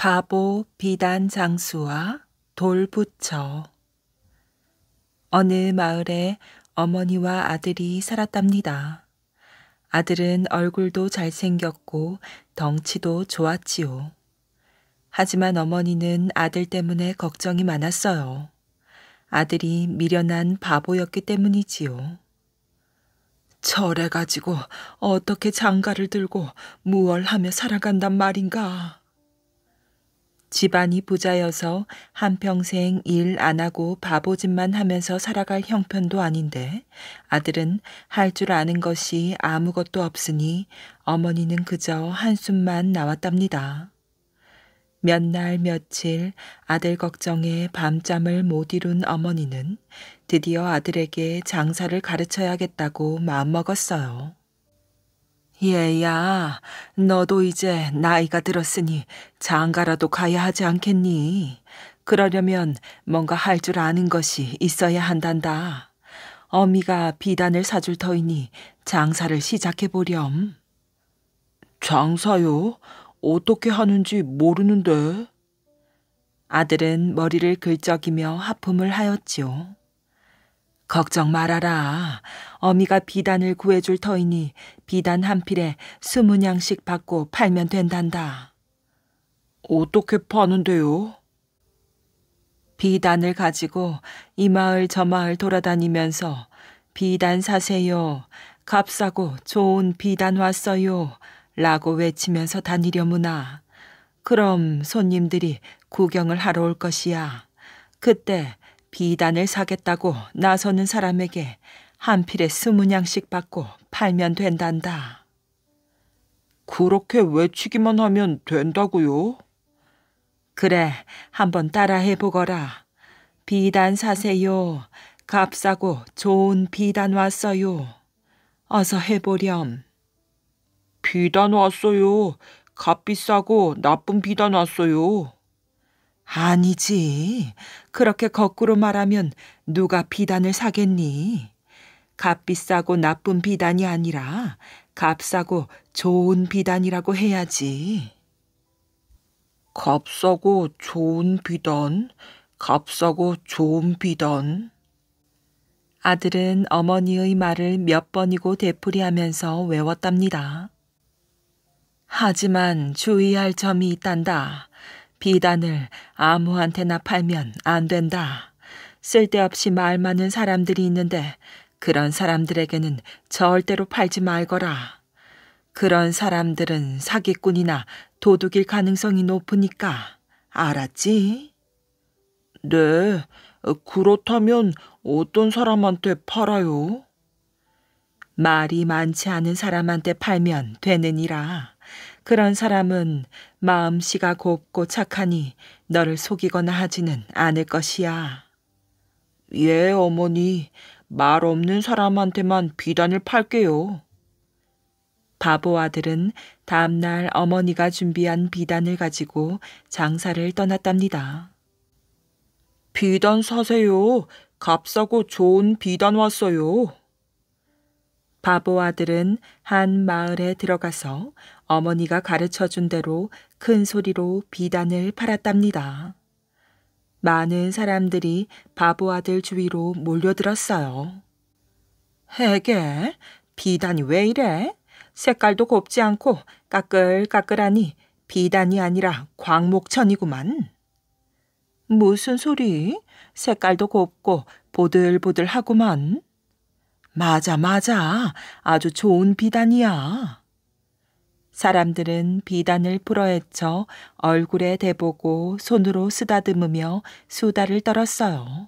바보 비단 장수와 돌부처. 어느 마을에 어머니와 아들이 살았답니다. 아들은 얼굴도 잘생겼고 덩치도 좋았지요. 하지만 어머니는 아들 때문에 걱정이 많았어요. 아들이 미련한 바보였기 때문이지요. 저래 가지고 어떻게 장가를 들고 무얼 하며 살아간단 말인가. 집안이 부자여서 한평생 일 안 하고 바보짓만 하면서 살아갈 형편도 아닌데 아들은 할 줄 아는 것이 아무것도 없으니 어머니는 그저 한숨만 나왔답니다. 몇 날 며칠 아들 걱정에 밤잠을 못 이룬 어머니는 드디어 아들에게 장사를 가르쳐야겠다고 마음먹었어요. 얘야, 너도 이제 나이가 들었으니 장가라도 가야 하지 않겠니? 그러려면 뭔가 할 줄 아는 것이 있어야 한단다. 어미가 비단을 사줄 터이니 장사를 시작해 보렴. 장사요? 어떻게 하는지 모르는데. 아들은 머리를 긁적이며 하품을 하였지요. 걱정 말아라. 어미가 비단을 구해줄 터이니 비단 한 필에 20냥씩 받고 팔면 된단다. 어떻게 파는데요? 비단을 가지고 이 마을 저 마을 돌아다니면서 비단 사세요. 값싸고 좋은 비단 왔어요. 라고 외치면서 다니려무나. 그럼 손님들이 구경을 하러 올 것이야. 그때 비단을 사겠다고 나서는 사람에게 한 필에 20냥씩 받고 팔면 된단다. 그렇게 외치기만 하면 된다고요? 그래, 한번 따라해 보거라. 비단 사세요. 값싸고 좋은 비단 왔어요. 어서 해보렴. 비단 왔어요. 값비싸고 나쁜 비단 왔어요. 아니지. 그렇게 거꾸로 말하면 누가 비단을 사겠니? 값비싸고 나쁜 비단이 아니라 값싸고 좋은 비단이라고 해야지. 값싸고 좋은 비단, 값싸고 좋은 비단. 아들은 어머니의 말을 몇 번이고 되풀이하면서 외웠답니다. 하지만 주의할 점이 있단다. 비단을 아무한테나 팔면 안 된다. 쓸데없이 말 많은 사람들이 있는데 그런 사람들에게는 절대로 팔지 말거라. 그런 사람들은 사기꾼이나 도둑일 가능성이 높으니까. 알았지? 네, 그렇다면 어떤 사람한테 팔아요? 말이 많지 않은 사람한테 팔면 되느니라. 그런 사람은 마음씨가 곱고 착하니 너를 속이거나 하지는 않을 것이야. 예, 어머니. 말 없는 사람한테만 비단을 팔게요. 바보 아들은 다음날 어머니가 준비한 비단을 가지고 장사를 떠났답니다. 비단 사세요. 값싸고 좋은 비단 왔어요. 바보 아들은 한 마을에 들어가서 어머니가 가르쳐준 대로 큰 소리로 비단을 팔았답니다. 많은 사람들이 바보 아들 주위로 몰려들었어요. 해게, 비단이 왜 이래? 색깔도 곱지 않고 까끌까끌하니 비단이 아니라 광목천이구만. 무슨 소리? 색깔도 곱고 보들보들하구만. 맞아, 맞아. 아주 좋은 비단이야. 사람들은 비단을 풀어헤쳐 얼굴에 대보고 손으로 쓰다듬으며 수다를 떨었어요.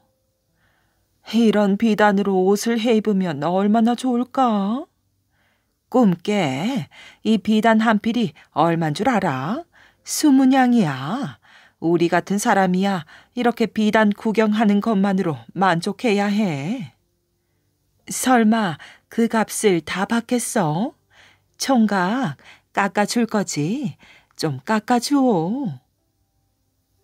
이런 비단으로 옷을 해 입으면 얼마나 좋을까? 꿈깨. 이 비단 한 필이 얼만 줄 알아? 20냥이야. 우리 같은 사람이야 이렇게 비단 구경하는 것만으로 만족해야 해. 설마 그 값을 다 받겠어? 총각, 깎아줄 거지? 좀 깎아줘.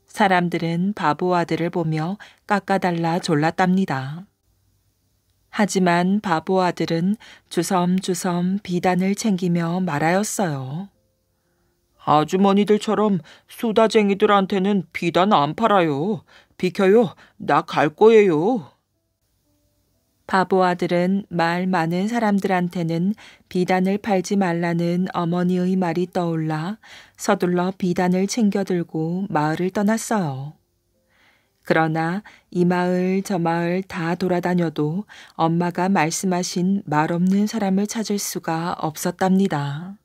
사람들은 바보 아들을 보며 깎아달라 졸랐답니다. 하지만 바보 아들은 주섬주섬 비단을 챙기며 말하였어요. 아주머니들처럼 수다쟁이들한테는 비단 안 팔아요. 비켜요. 나 갈 거예요. 바보 아들은 말 많은 사람들한테는 비단을 팔지 말라는 어머니의 말이 떠올라 서둘러 비단을 챙겨 들고 마을을 떠났어요. 그러나 이 마을 저 마을 다 돌아다녀도 엄마가 말씀하신 말 없는 사람을 찾을 수가 없었답니다.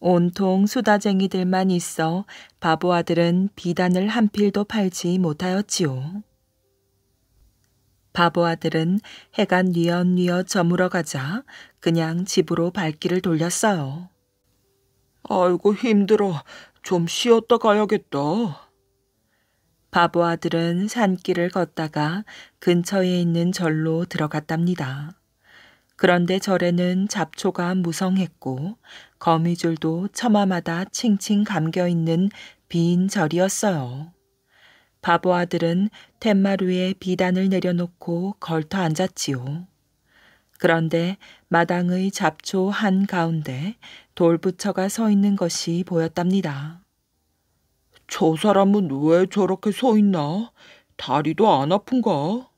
온통 수다쟁이들만 있어 바보 아들은 비단을 한 필도 팔지 못하였지요. 바보 아들은 해가 뉘엿뉘엿 저물어 가자 그냥 집으로 발길을 돌렸어요. 아이고 힘들어. 좀 쉬었다 가야겠다. 바보 아들은 산길을 걷다가 근처에 있는 절로 들어갔답니다. 그런데 절에는 잡초가 무성했고 거미줄도 처마마다 칭칭 감겨있는 빈 절이었어요. 바보 아들은 툇마루에 비단을 내려놓고 걸터 앉았지요. 그런데 마당의 잡초 한가운데 돌부처가 서 있는 것이 보였답니다. 저 사람은 왜 저렇게 서 있나? 다리도 안 아픈가?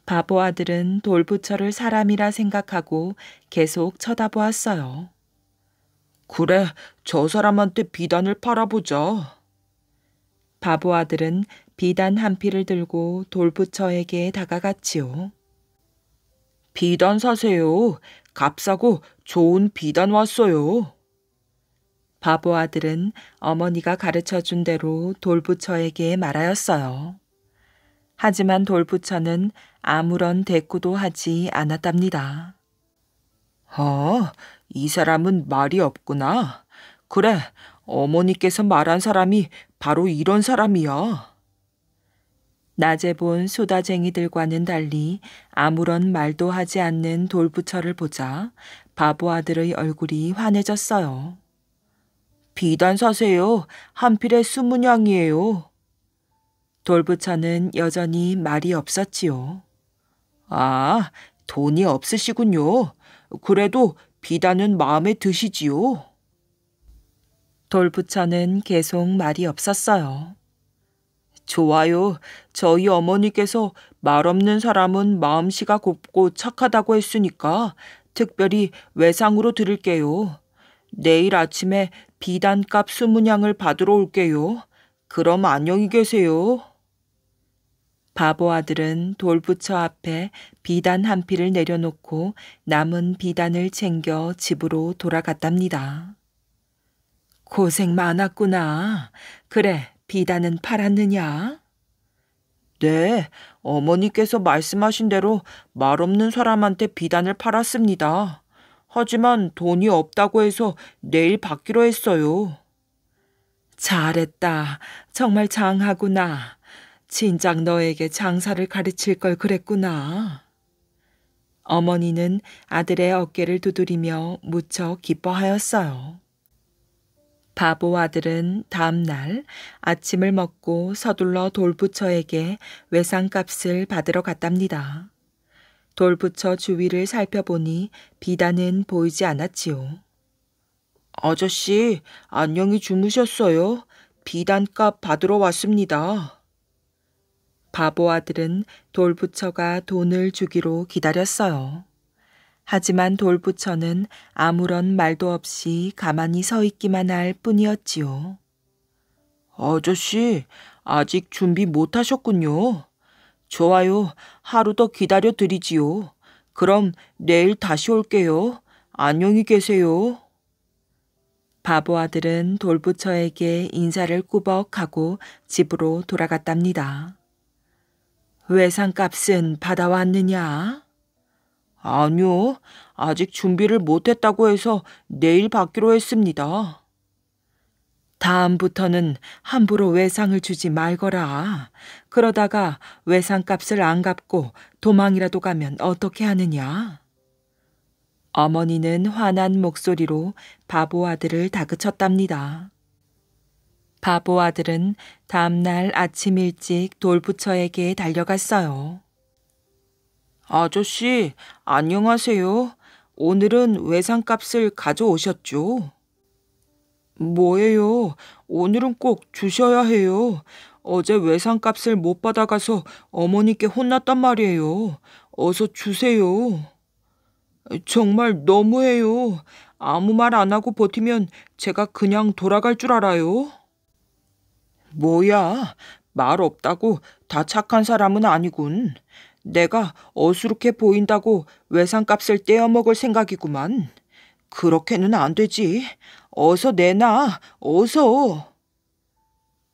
바보 아들은 돌부처를 사람이라 생각하고 계속 쳐다보았어요. 그래, 저 사람한테 비단을 팔아보자. 바보 아들은 비단 한 필을 들고 돌부처에게 다가갔지요. 비단 사세요. 값싸고 좋은 비단 왔어요. 바보 아들은 어머니가 가르쳐준 대로 돌부처에게 말하였어요. 하지만 돌부처는 아무런 대꾸도 하지 않았답니다. 이 사람은 말이 없구나. 그래, 어머니께서 말한 사람이 바로 이런 사람이야. 낮에 본 수다쟁이들과는 달리 아무런 말도 하지 않는 돌부처를 보자 바보 아들의 얼굴이 환해졌어요. 비단 사세요. 한 필에 20냥이에요. 돌부처는 여전히 말이 없었지요. 아, 돈이 없으시군요. 그래도 비단은 마음에 드시지요. 돌부처는 계속 말이 없었어요. 좋아요. 저희 어머니께서 말 없는 사람은 마음씨가 곱고 착하다고 했으니까 특별히 외상으로 드릴게요. 내일 아침에 비단값 20냥을 받으러 올게요. 그럼 안녕히 계세요. 바보 아들은 돌부처 앞에 비단 한 필을 내려놓고 남은 비단을 챙겨 집으로 돌아갔답니다. 고생 많았구나. 그래, 비단은 팔았느냐? 네, 어머니께서 말씀하신 대로 말 없는 사람한테 비단을 팔았습니다. 하지만 돈이 없다고 해서 내일 받기로 했어요. 잘했다. 정말 장하구나. 진작 너에게 장사를 가르칠 걸 그랬구나. 어머니는 아들의 어깨를 두드리며 무척 기뻐하였어요. 바보 아들은 다음 날 아침을 먹고 서둘러 돌부처에게 외상값을 받으러 갔답니다. 돌부처 주위를 살펴보니 비단은 보이지 않았지요. 아저씨, 안녕히 주무셨어요? 비단값 받으러 왔습니다. 바보 아들은 돌부처가 돈을 주기로 기다렸어요. 하지만 돌부처는 아무런 말도 없이 가만히 서 있기만 할 뿐이었지요. 아저씨, 아직 준비 못 하셨군요. 좋아요. 하루 더 기다려 드리지요. 그럼 내일 다시 올게요. 안녕히 계세요. 바보 아들은 돌부처에게 인사를 꾸벅하고 집으로 돌아갔답니다. 외상값은 받아왔느냐? 아니요. 아직 준비를 못했다고 해서 내일 받기로 했습니다. 다음부터는 함부로 외상을 주지 말거라. 그러다가 외상값을 안 갚고 도망이라도 가면 어떻게 하느냐? 어머니는 화난 목소리로 바보 아들을 다그쳤답니다. 바보 아들은 다음날 아침 일찍 돌부처에게 달려갔어요. 아저씨, 안녕하세요. 오늘은 외상값을 가져오셨죠? 뭐예요? 오늘은 꼭 주셔야 해요. 어제 외상값을 못 받아가서 어머니께 혼났단 말이에요. 어서 주세요. 정말 너무해요. 아무 말 안 하고 버티면 제가 그냥 돌아갈 줄 알아요? 뭐야, 말 없다고 다 착한 사람은 아니군. 내가 어수룩해 보인다고 외상값을 떼어먹을 생각이구만. 그렇게는 안 되지. 어서 내놔, 어서.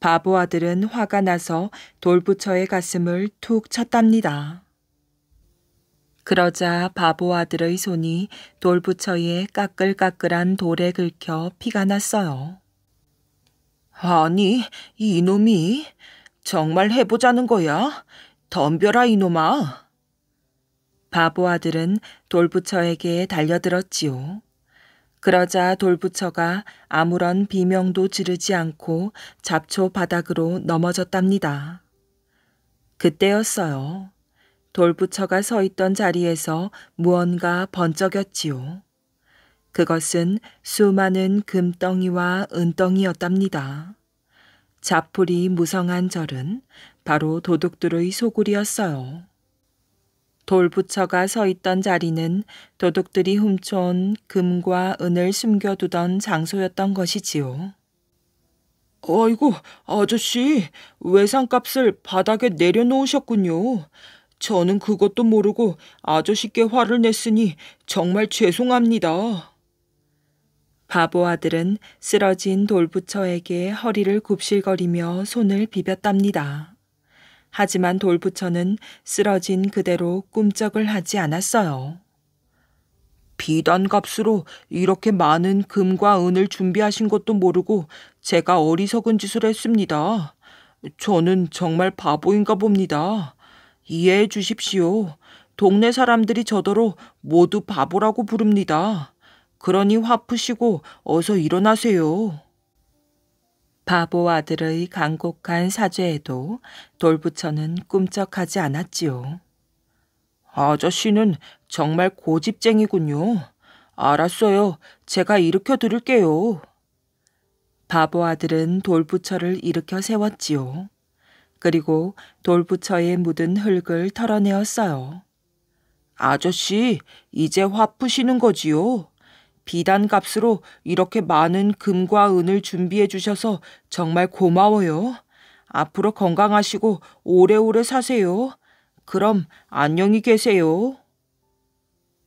바보 아들은 화가 나서 돌부처의 가슴을 툭 쳤답니다. 그러자 바보 아들의 손이 돌부처의 까끌까끌한 돌에 긁혀 피가 났어요. 아니, 이놈이 정말 해보자는 거야? 덤벼라, 이놈아. 바보 아들은 돌부처에게 달려들었지요. 그러자 돌부처가 아무런 비명도 지르지 않고 잡초 바닥으로 넘어졌답니다. 그때였어요. 돌부처가 서 있던 자리에서 무언가 번쩍였지요. 그것은 수많은 금덩이와 은덩이였답니다. 자풀이 무성한 절은 바로 도둑들의 소굴이었어요. 돌부처가 서 있던 자리는 도둑들이 훔쳐온 금과 은을 숨겨두던 장소였던 것이지요. 아이고, 아저씨, 외상값을 바닥에 내려놓으셨군요. 저는 그것도 모르고 아저씨께 화를 냈으니 정말 죄송합니다. 바보 아들은 쓰러진 돌부처에게 허리를 굽실거리며 손을 비볐답니다. 하지만 돌부처는 쓰러진 그대로 꿈쩍을 하지 않았어요. 비단값으로 이렇게 많은 금과 은을 준비하신 것도 모르고 제가 어리석은 짓을 했습니다. 저는 정말 바보인가 봅니다. 이해해 주십시오. 동네 사람들이 저더러 모두 바보라고 부릅니다. 그러니 화 푸시고 어서 일어나세요. 바보 아들의 간곡한 사죄에도 돌부처는 꿈쩍하지 않았지요. 아저씨는 정말 고집쟁이군요. 알았어요. 제가 일으켜 드릴게요. 바보 아들은 돌부처를 일으켜 세웠지요. 그리고 돌부처에 묻은 흙을 털어내었어요. 아저씨, 이제 화 푸시는 거지요? 비단 값으로 이렇게 많은 금과 은을 준비해 주셔서 정말 고마워요. 앞으로 건강하시고 오래오래 사세요. 그럼 안녕히 계세요.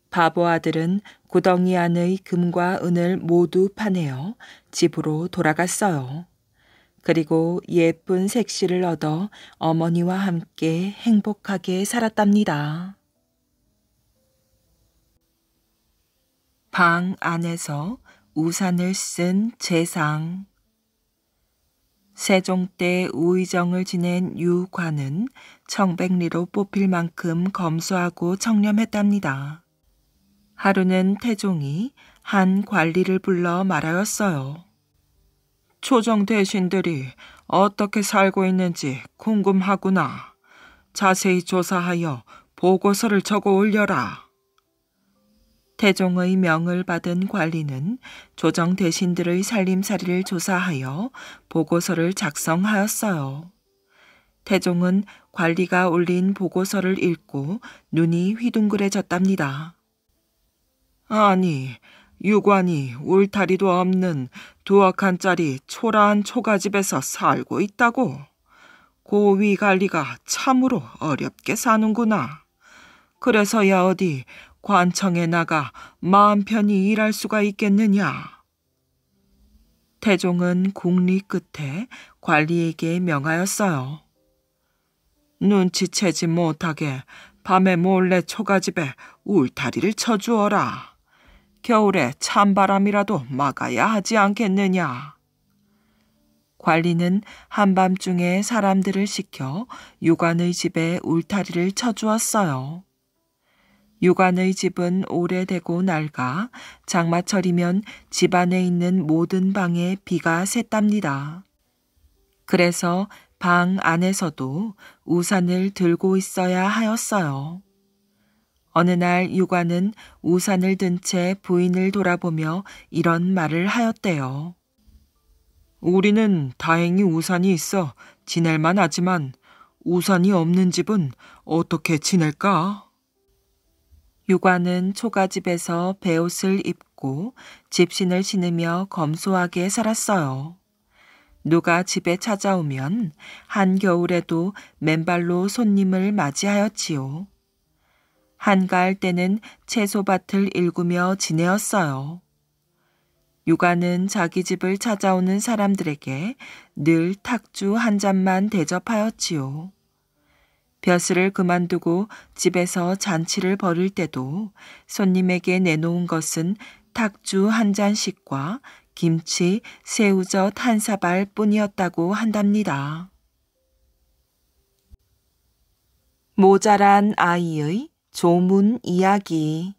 바보 아들은 구덩이 안의 금과 은을 모두 파내어 집으로 돌아갔어요. 그리고 예쁜 색시를 얻어 어머니와 함께 행복하게 살았답니다. 방 안에서 우산을 쓴 재상. 세종 때 우의정을 지낸 유관은 청백리로 뽑힐 만큼 검소하고 청렴했답니다. 하루는 태종이 한 관리를 불러 말하였어요. 초정 대신들이 어떻게 살고 있는지 궁금하구나. 자세히 조사하여 보고서를 적어 올려라. 태종의 명을 받은 관리는 조정 대신들의 살림살이를 조사하여 보고서를 작성하였어요. 태종은 관리가 올린 보고서를 읽고 눈이 휘둥그레졌답니다. 아니, 유관이 울타리도 없는 두억한짜리 초라한 초가집에서 살고 있다고. 고위 관리가 참으로 어렵게 사는구나. 그래서야 어디 관청에 나가 마음 편히 일할 수가 있겠느냐. 태종은 궁리 끝에 관리에게 명하였어요. 눈치채지 못하게 밤에 몰래 초가집에 울타리를 쳐주어라. 겨울에 찬바람이라도 막아야 하지 않겠느냐. 관리는 한밤중에 사람들을 시켜 유관의 집에 울타리를 쳐주었어요. 유관의 집은 오래되고 낡아 장마철이면 집 안에 있는 모든 방에 비가 샜답니다. 그래서 방 안에서도 우산을 들고 있어야 하였어요. 어느 날 유관은 우산을 든 채 부인을 돌아보며 이런 말을 하였대요. 우리는 다행히 우산이 있어 지낼만 하지만 우산이 없는 집은 어떻게 지낼까? 유관은 초가집에서 베옷을 입고 집신을 신으며 검소하게 살았어요. 누가 집에 찾아오면 한겨울에도 맨발로 손님을 맞이하였지요. 한가할 때는 채소밭을 일구며 지내었어요. 유가는 자기 집을 찾아오는 사람들에게 늘 탁주 한 잔만 대접하였지요. 벼슬을 그만두고 집에서 잔치를 벌일 때도 손님에게 내놓은 것은 탁주 한 잔씩과 김치, 새우젓 한 사발 뿐이었다고 한답니다. 모자란 아이의 조문 이야기.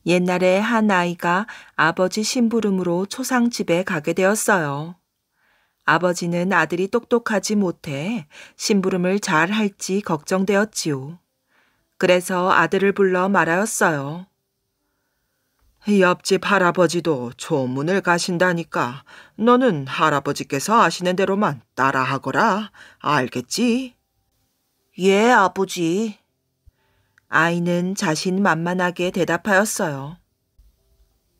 옛날에 한 아이가 아버지 심부름으로 초상집에 가게 되었어요. 아버지는 아들이 똑똑하지 못해 심부름을 잘 할지 걱정되었지요. 그래서 아들을 불러 말하였어요. 옆집 할아버지도 조문을 가신다니까 너는 할아버지께서 하시는 대로만 따라하거라. 알겠지? 예, 아버지. 아이는 자신만만하게 대답하였어요.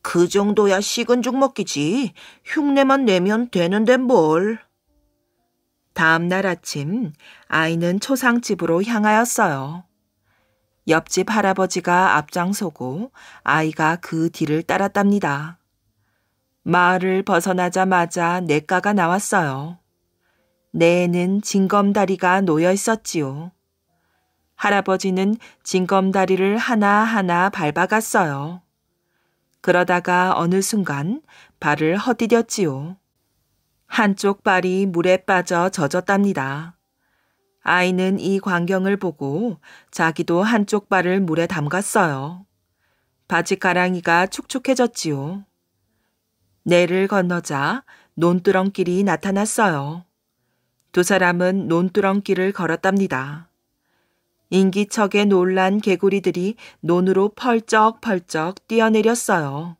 그 정도야 식은 죽 먹기지. 흉내만 내면 되는데 뭘. 다음 날 아침 아이는 초상집으로 향하였어요. 옆집 할아버지가 앞장서고 아이가 그 뒤를 따랐답니다. 마을을 벗어나자마자 냇가가 나왔어요. 내에는 징검다리가 놓여 있었지요. 할아버지는 징검다리를 하나하나 밟아갔어요. 그러다가 어느 순간 발을 헛디뎠지요. 한쪽 발이 물에 빠져 젖었답니다. 아이는 이 광경을 보고 자기도 한쪽 발을 물에 담갔어요. 바지가랑이가 축축해졌지요. 내를 건너자 논두렁길이 나타났어요. 두 사람은 논두렁길을 걸었답니다. 인기척에 놀란 개구리들이 논으로 펄쩍펄쩍 뛰어내렸어요.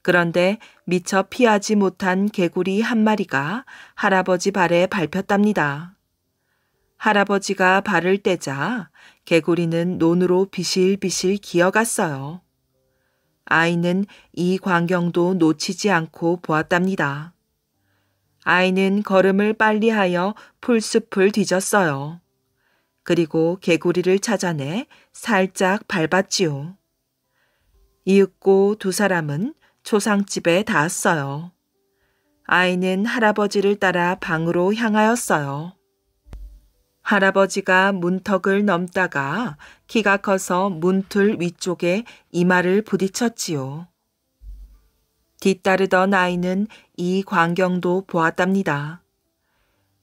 그런데 미처 피하지 못한 개구리 한 마리가 할아버지 발에 밟혔답니다. 할아버지가 발을 떼자 개구리는 논으로 비실비실 기어갔어요. 아이는 이 광경도 놓치지 않고 보았답니다. 아이는 걸음을 빨리하여 풀숲을 뒤졌어요. 그리고 개구리를 찾아내 살짝 밟았지요. 이윽고 두 사람은 초상집에 닿았어요. 아이는 할아버지를 따라 방으로 향하였어요. 할아버지가 문턱을 넘다가 키가 커서 문틀 위쪽에 이마를 부딪혔지요. 뒤따르던 아이는 이 광경도 보았답니다.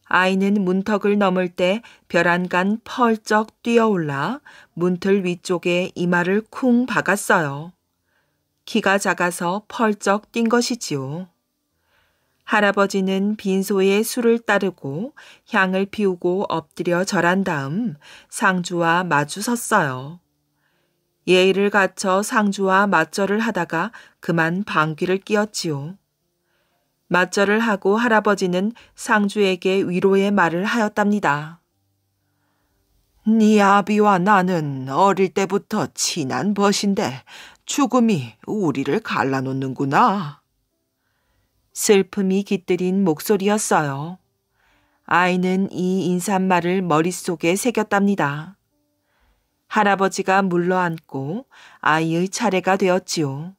아이는 문턱을 넘을 때 벼란간 펄쩍 뛰어올라 문틀 위쪽에 이마를 쿵 박았어요. 키가 작아서 펄쩍 뛴 것이지요. 할아버지는 빈소에 술을 따르고 향을 피우고 엎드려 절한 다음 상주와 마주 섰어요. 예의를 갖춰 상주와 맞절을 하다가 그만 방귀를 뀌었지요. 맞절을 하고 할아버지는 상주에게 위로의 말을 하였답니다. 네 아비와 나는 어릴 때부터 친한 벗인데 죽음이 우리를 갈라놓는구나. 슬픔이 깃들인 목소리였어요. 아이는 이 인사말을 머릿속에 새겼답니다. 할아버지가 물러앉고 아이의 차례가 되었지요.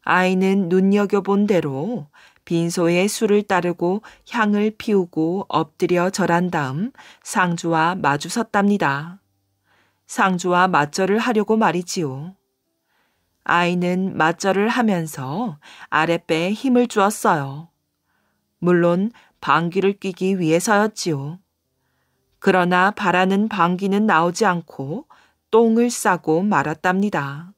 아이는 눈여겨본 대로 빈소에 술을 따르고 향을 피우고 엎드려 절한 다음 상주와 마주 섰답니다. 상주와 맞절을 하려고 말이지요. 아이는 맞절을 하면서 아랫배에 힘을 주었어요. 물론 방귀를 뀌기 위해서였지요. 그러나 바라는 방귀는 나오지 않고 똥을 싸고 말았답니다.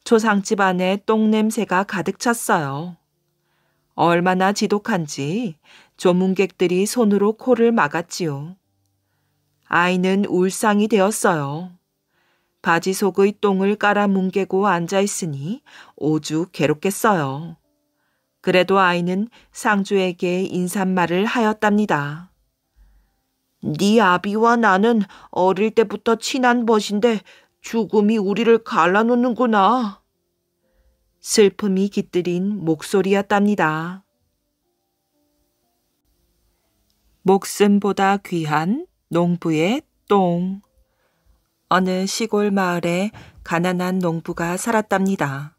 초상집 안에 똥 냄새가 가득 찼어요. 얼마나 지독한지 조문객들이 손으로 코를 막았지요. 아이는 울상이 되었어요. 바지 속의 똥을 깔아 뭉개고 앉아있으니 오죽 괴롭겠어요. 그래도 아이는 상주에게 인사말을 하였답니다. 네 아비와 나는 어릴 때부터 친한 벗인데 죽음이 우리를 갈라놓는구나. 슬픔이 깃들인 목소리였답니다. 목숨보다 귀한 농부의 똥. 어느 시골 마을에 가난한 농부가 살았답니다.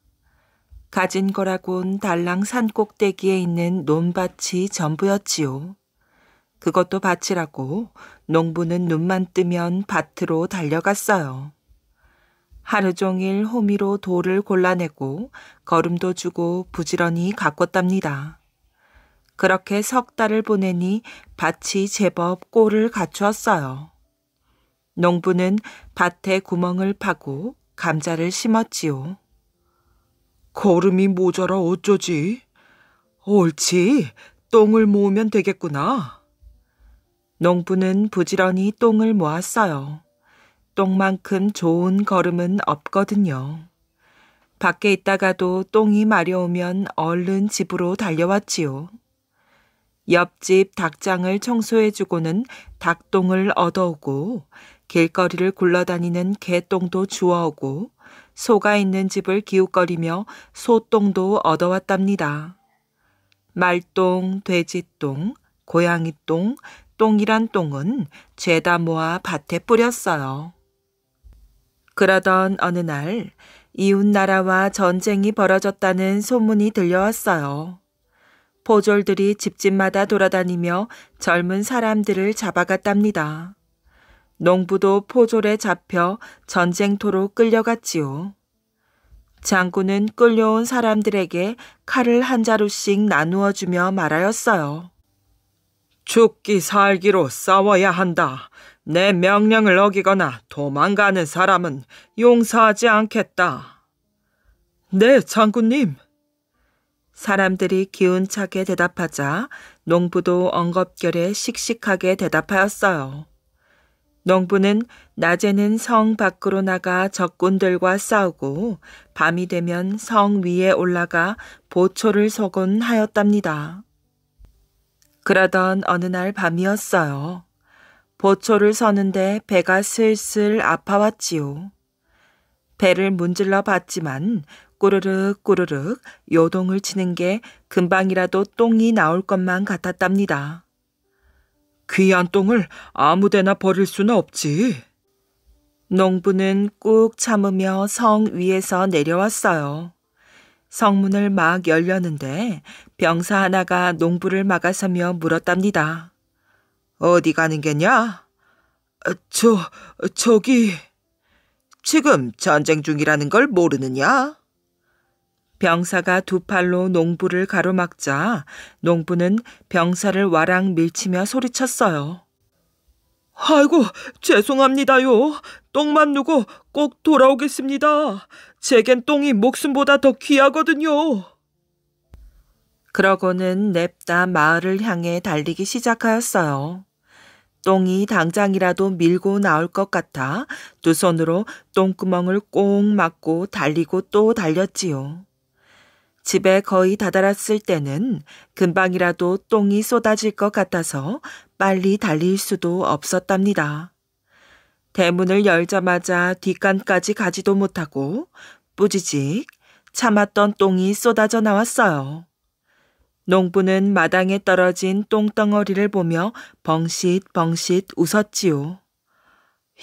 가진 거라곤 달랑 산 꼭대기에 있는 논밭이 전부였지요. 그것도 밭이라고 농부는 눈만 뜨면 밭으로 달려갔어요. 하루 종일 호미로 돌을 골라내고 거름도 주고 부지런히 가꿨답니다. 그렇게 석 달을 보내니 밭이 제법 꼴을 갖추었어요. 농부는 밭에 구멍을 파고 감자를 심었지요. 거름이 모자라 어쩌지? 옳지, 똥을 모으면 되겠구나. 농부는 부지런히 똥을 모았어요. 똥만큼 좋은 거름은 없거든요. 밖에 있다가도 똥이 마려우면 얼른 집으로 달려왔지요. 옆집 닭장을 청소해주고는 닭똥을 얻어오고 길거리를 굴러다니는 개똥도 주워오고 소가 있는 집을 기웃거리며 소똥도 얻어왔답니다. 말똥, 돼지똥, 고양이똥, 똥이란 똥은 죄다 모아 밭에 뿌렸어요. 그러던 어느 날 이웃나라와 전쟁이 벌어졌다는 소문이 들려왔어요. 포졸들이 집집마다 돌아다니며 젊은 사람들을 잡아갔답니다. 농부도 포졸에 잡혀 전쟁터로 끌려갔지요. 장군은 끌려온 사람들에게 칼을 한 자루씩 나누어 주며 말하였어요. 죽기 살기로 싸워야 한다. 내 명령을 어기거나 도망가는 사람은 용서하지 않겠다. 네, 장군님. 사람들이 기운차게 대답하자 농부도 엉겁결에 씩씩하게 대답하였어요. 농부는 낮에는 성 밖으로 나가 적군들과 싸우고 밤이 되면 성 위에 올라가 보초를 서곤 하였답니다. 그러던 어느 날 밤이었어요. 보초를 서는데 배가 슬슬 아파왔지요. 배를 문질러 봤지만 꾸르륵 꾸르륵 요동을 치는 게 금방이라도 똥이 나올 것만 같았답니다. 귀한 똥을 아무데나 버릴 수는 없지. 농부는 꾹 참으며 성 위에서 내려왔어요. 성문을 막 열려는데 병사 하나가 농부를 막아서며 물었답니다. 어디 가는 게냐? 저기... 지금 전쟁 중이라는 걸 모르느냐? 병사가 두 팔로 농부를 가로막자 농부는 병사를 와랑 밀치며 소리쳤어요. 아이고, 죄송합니다요. 똥만 누고 꼭 돌아오겠습니다. 제겐 똥이 목숨보다 더 귀하거든요. 그러고는 냅다 마을을 향해 달리기 시작하였어요. 똥이 당장이라도 밀고 나올 것 같아 두 손으로 똥구멍을 꼭 막고 달리고 또 달렸지요. 집에 거의 다다랐을 때는 금방이라도 똥이 쏟아질 것 같아서 빨리 달릴 수도 없었답니다. 대문을 열자마자 뒷간까지 가지도 못하고 뿌지직 참았던 똥이 쏟아져 나왔어요. 농부는 마당에 떨어진 똥덩어리를 보며 벙싯벙싯 웃었지요.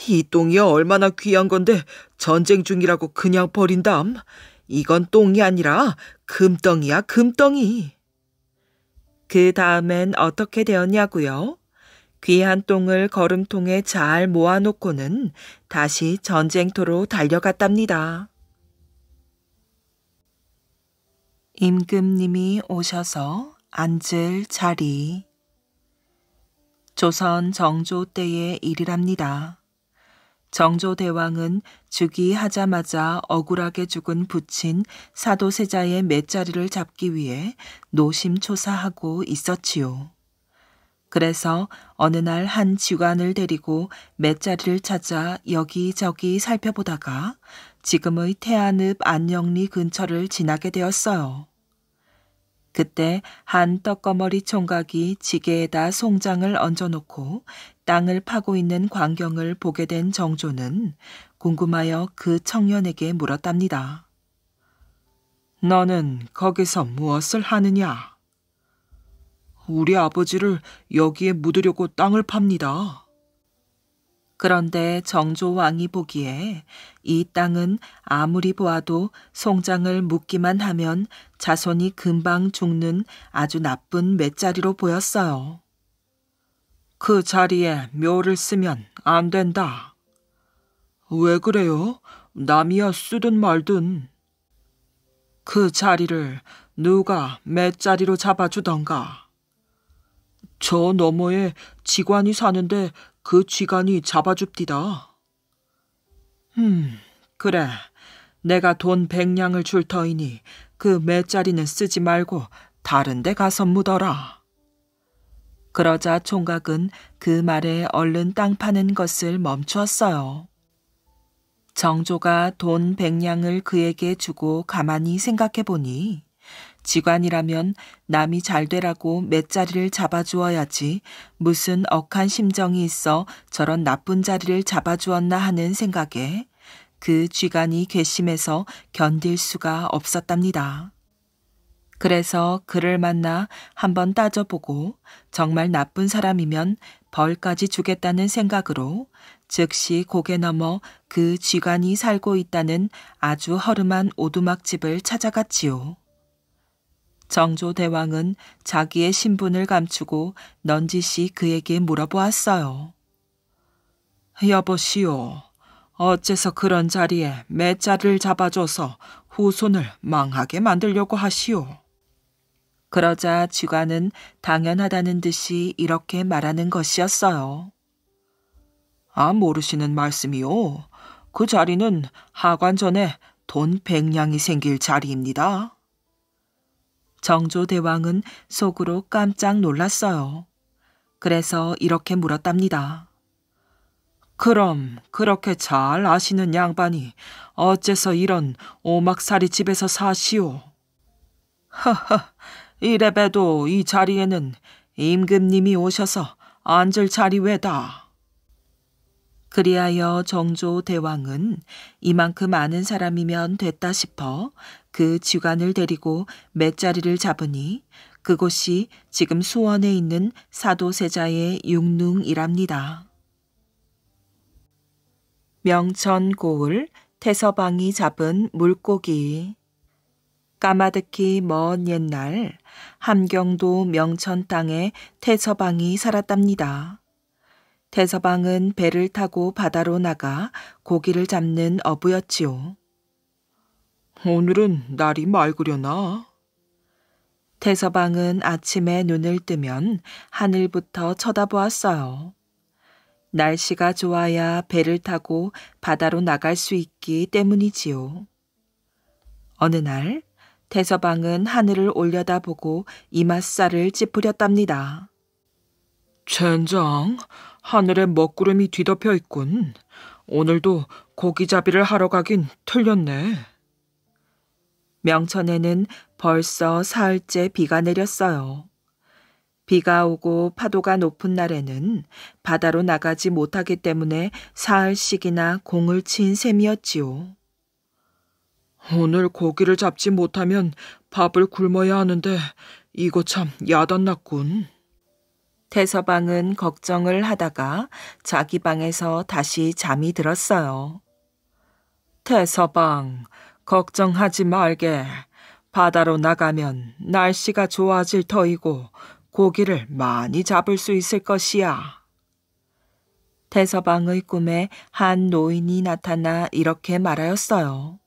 이 똥이 얼마나 귀한 건데 전쟁 중이라고 그냥 버린담. 이건 똥이 아니라 금덩이야, 금덩이. 그 다음엔 어떻게 되었냐고요? 귀한 똥을 거름통에 잘 모아놓고는 다시 전쟁터로 달려갔답니다. 임금님이 오셔서 앉을 자리. 조선 정조 때의 일이랍니다. 정조대왕은 즉위하자마자 억울하게 죽은 부친 사도세자의 맷자리를 잡기 위해 노심초사하고 있었지요. 그래서 어느 날 한 직관을 데리고 맷자리를 찾아 여기저기 살펴보다가 지금의 태안읍 안녕리 근처를 지나게 되었어요. 그때 한 떡거머리 총각이 지게에다 송장을 얹어놓고 땅을 파고 있는 광경을 보게 된 정조는 궁금하여 그 청년에게 물었답니다. 너는 거기서 무엇을 하느냐? 우리 아버지를 여기에 묻으려고 땅을 팝니다. 그런데 정조 왕이 보기에 이 땅은 아무리 보아도 송장을 묻기만 하면 자손이 금방 죽는 아주 나쁜 맷자리로 보였어요. 그 자리에 묘를 쓰면 안 된다. 왜 그래요? 남이야 쓰든 말든. 그 자리를 누가 맷자리로 잡아주던가. 저 너머에 쥐관이 사는데 그 쥐관이 잡아줍디다. 그래. 내가 돈 100냥을 줄 터이니 그 맷자리는 쓰지 말고 다른 데 가서 묻어라. 그러자 총각은 그 말에 얼른 땅 파는 것을 멈추었어요. 정조가 돈 100냥을 그에게 주고 가만히 생각해 보니 직관이라면 남이 잘 되라고 맷자리를 잡아주어야지 무슨 억한 심정이 있어 저런 나쁜 자리를 잡아주었나 하는 생각에 그 쥐간이 괘씸해서 견딜 수가 없었답니다. 그래서 그를 만나 한번 따져보고 정말 나쁜 사람이면 벌까지 주겠다는 생각으로 즉시 고개 넘어 그 쥐간이 살고 있다는 아주 허름한 오두막집을 찾아갔지요. 정조 대왕은 자기의 신분을 감추고 넌지시 그에게 물어보았어요. 여보시오, 어째서 그런 자리에 맷자리를 잡아줘서 후손을 망하게 만들려고 하시오? 그러자 쥐관은 당연하다는 듯이 이렇게 말하는 것이었어요. 아, 모르시는 말씀이요. 그 자리는 하관 전에 돈 100냥이 생길 자리입니다. 정조 대왕은 속으로 깜짝 놀랐어요. 그래서 이렇게 물었답니다. 그럼 그렇게 잘 아시는 양반이 어째서 이런 오막살이 집에서 사시오? 허허, 이래봬도 이 자리에는 임금님이 오셔서 앉을 자리 외다. 그리하여 정조 대왕은 이만큼 아는 사람이면 됐다 싶어 그 쥐관을 데리고 맷자리를 잡으니 그곳이 지금 수원에 있는 사도세자의 융릉이랍니다. 명천고을 태서방이 잡은 물고기. 까마득히 먼 옛날 함경도 명천 땅에 태서방이 살았답니다. 태서방은 배를 타고 바다로 나가 고기를 잡는 어부였지요. 오늘은 날이 맑으려나? 태서방은 아침에 눈을 뜨면 하늘부터 쳐다보았어요. 날씨가 좋아야 배를 타고 바다로 나갈 수 있기 때문이지요. 어느 날 태서방은 하늘을 올려다보고 이맛살을 찌푸렸답니다. 젠장, 하늘에 먹구름이 뒤덮여 있군. 오늘도 고기잡이를 하러 가긴 틀렸네. 명천에는 벌써 사흘째 비가 내렸어요. 비가 오고 파도가 높은 날에는 바다로 나가지 못하기 때문에 사흘씩이나 공을 친 셈이었지요. 오늘 고기를 잡지 못하면 밥을 굶어야 하는데 이거 참 야단났군. 태서방은 걱정을 하다가 자기 방에서 다시 잠이 들었어요. 태서방, 걱정하지 말게. 바다로 나가면 날씨가 좋아질 터이고 고기를 많이 잡을 수 있을 것이야. 태서방의 꿈에 한 노인이 나타나 이렇게 말하였어요.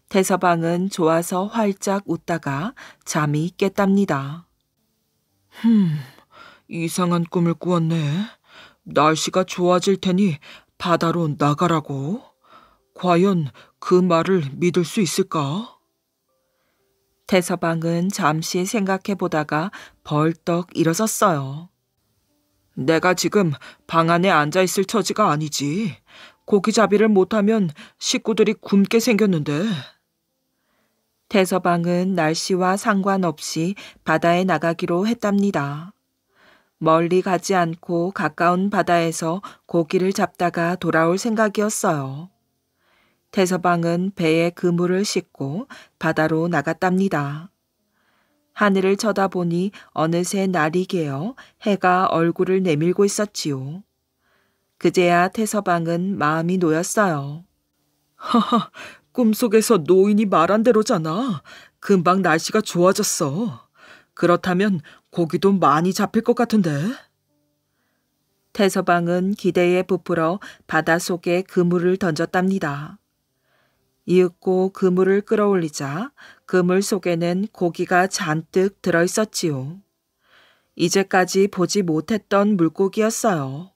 태서방은 좋아서 활짝 웃다가 잠이 깼답니다. 이상한 꿈을 꾸었네. 날씨가 좋아질 테니 바다로 나가라고? 과연 그 말을 믿을 수 있을까? 태서방은 잠시 생각해 보다가 벌떡 일어섰어요. 내가 지금 방 안에 앉아 있을 처지가 아니지. 고기잡이를 못하면 식구들이 굶게 생겼는데. 태서방은 날씨와 상관없이 바다에 나가기로 했답니다. 멀리 가지 않고 가까운 바다에서 고기를 잡다가 돌아올 생각이었어요. 태서방은 배에 그물을 싣고 바다로 나갔답니다. 하늘을 쳐다보니 어느새 날이 개어 해가 얼굴을 내밀고 있었지요. 그제야 태서방은 마음이 놓였어요. 하하, 꿈속에서 노인이 말한 대로잖아. 금방 날씨가 좋아졌어. 그렇다면 고기도 많이 잡힐 것 같은데. 태서방은 기대에 부풀어 바닷속에 그물을 던졌답니다. 이윽고 그물을 끌어올리자 그물 속에는 고기가 잔뜩 들어있었지요. 이제까지 보지 못했던 물고기였어요.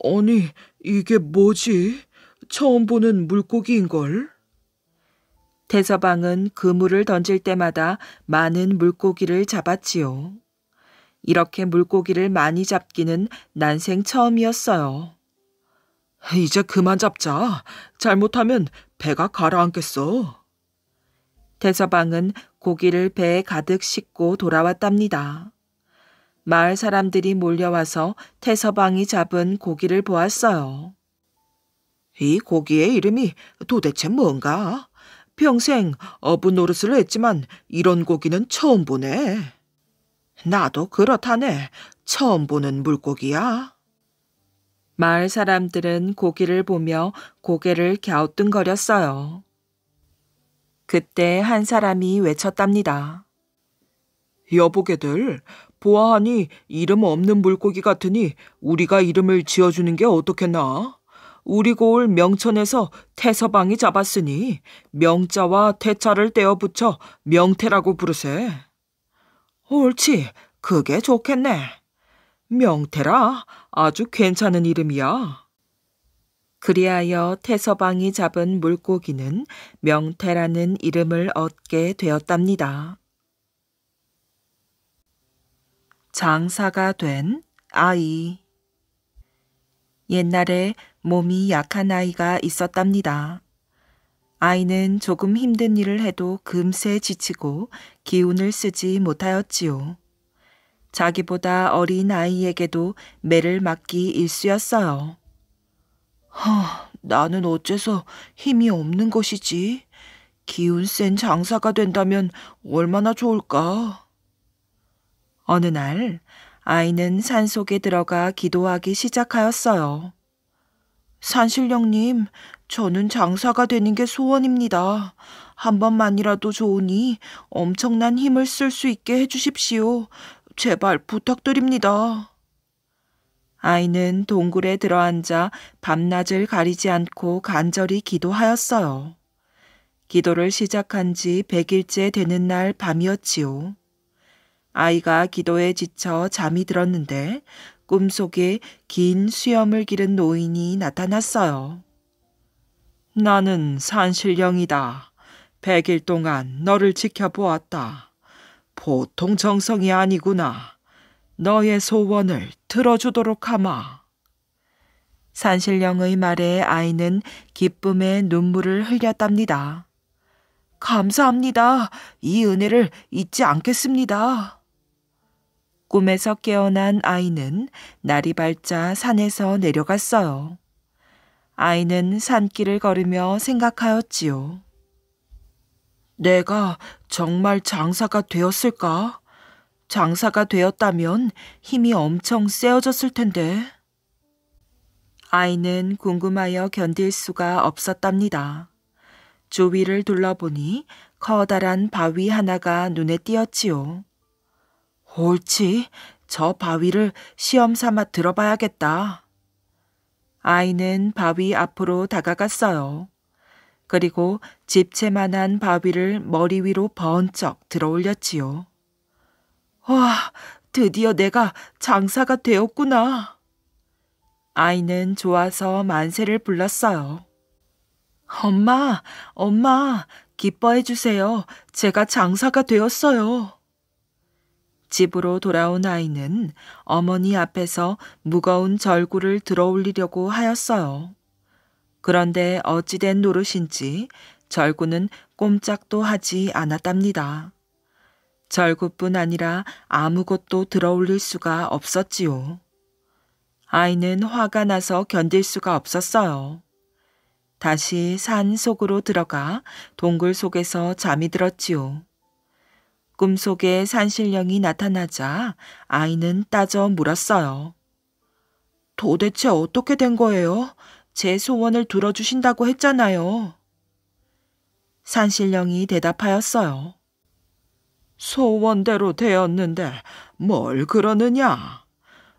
아니, 이게 뭐지? 처음 보는 물고기인걸? 태서방은 그물을 던질 때마다 많은 물고기를 잡았지요. 이렇게 물고기를 많이 잡기는 난생 처음이었어요. 이제 그만 잡자. 잘못하면 배가 가라앉겠어. 태서방은 고기를 배에 가득 싣고 돌아왔답니다. 마을 사람들이 몰려와서 태서방이 잡은 고기를 보았어요. 이 고기의 이름이 도대체 뭔가? 평생 어부 노릇을 했지만 이런 고기는 처음 보네. 나도 그렇다네. 처음 보는 물고기야. 마을 사람들은 고기를 보며 고개를 갸우뚱거렸어요. 그때 한 사람이 외쳤답니다. 여보게들, 보아하니 이름 없는 물고기 같으니 우리가 이름을 지어주는 게 어떻겠나? 우리 고을 명천에서 태서방이 잡았으니 명자와 태자를 떼어 붙여 명태라고 부르세. 옳지, 그게 좋겠네. 명태라, 아주 괜찮은 이름이야. 그리하여 태서방이 잡은 물고기는 명태라는 이름을 얻게 되었답니다. 장사가 된 아이. 옛날에 몸이 약한 아이가 있었답니다. 아이는 조금 힘든 일을 해도 금세 지치고 기운을 쓰지 못하였지요. 자기보다 어린 아이에게도 매를 맞기 일쑤였어요. 나는 어째서 힘이 없는 것이지? 기운 센 장사가 된다면 얼마나 좋을까? 어느 날 아이는 산속에 들어가 기도하기 시작하였어요. 산신령님, 저는 장사가 되는 게 소원입니다. 한 번만이라도 좋으니 엄청난 힘을 쓸 수 있게 해주십시오. 제발 부탁드립니다. 아이는 동굴에 들어앉아 밤낮을 가리지 않고 간절히 기도하였어요. 기도를 시작한 지 100일째 되는 날 밤이었지요. 아이가 기도에 지쳐 잠이 들었는데 꿈속에 긴 수염을 기른 노인이 나타났어요. 나는 산신령이다. 100일 동안 너를 지켜보았다. 보통 정성이 아니구나. 너의 소원을 들어주도록 하마. 산신령의 말에 아이는 기쁨의 눈물을 흘렸답니다. 감사합니다. 이 은혜를 잊지 않겠습니다. 꿈에서 깨어난 아이는 날이 밝자 산에서 내려갔어요. 아이는 산길을 걸으며 생각하였지요. 내가 정말 장사가 되었을까? 장사가 되었다면 힘이 엄청 세어졌을 텐데. 아이는 궁금하여 견딜 수가 없었답니다. 주위를 둘러보니 커다란 바위 하나가 눈에 띄었지요. 옳지, 저 바위를 시험 삼아 들어봐야겠다. 아이는 바위 앞으로 다가갔어요. 그리고 집채만한 바위를 머리 위로 번쩍 들어올렸지요. 와, 드디어 내가 장사가 되었구나. 아이는 좋아서 만세를 불렀어요. 엄마, 엄마, 기뻐해 주세요. 제가 장사가 되었어요. 집으로 돌아온 아이는 어머니 앞에서 무거운 절구를 들어올리려고 하였어요. 그런데 어찌된 노릇인지 절구는 꼼짝도 하지 않았답니다. 절구뿐 아니라 아무것도 들어올릴 수가 없었지요. 아이는 화가 나서 견딜 수가 없었어요. 다시 산 속으로 들어가 동굴 속에서 잠이 들었지요. 꿈속에 산신령이 나타나자 아이는 따져 물었어요. 도대체 어떻게 된 거예요? 제 소원을 들어주신다고 했잖아요. 산신령이 대답하였어요. 소원대로 되었는데 뭘 그러느냐?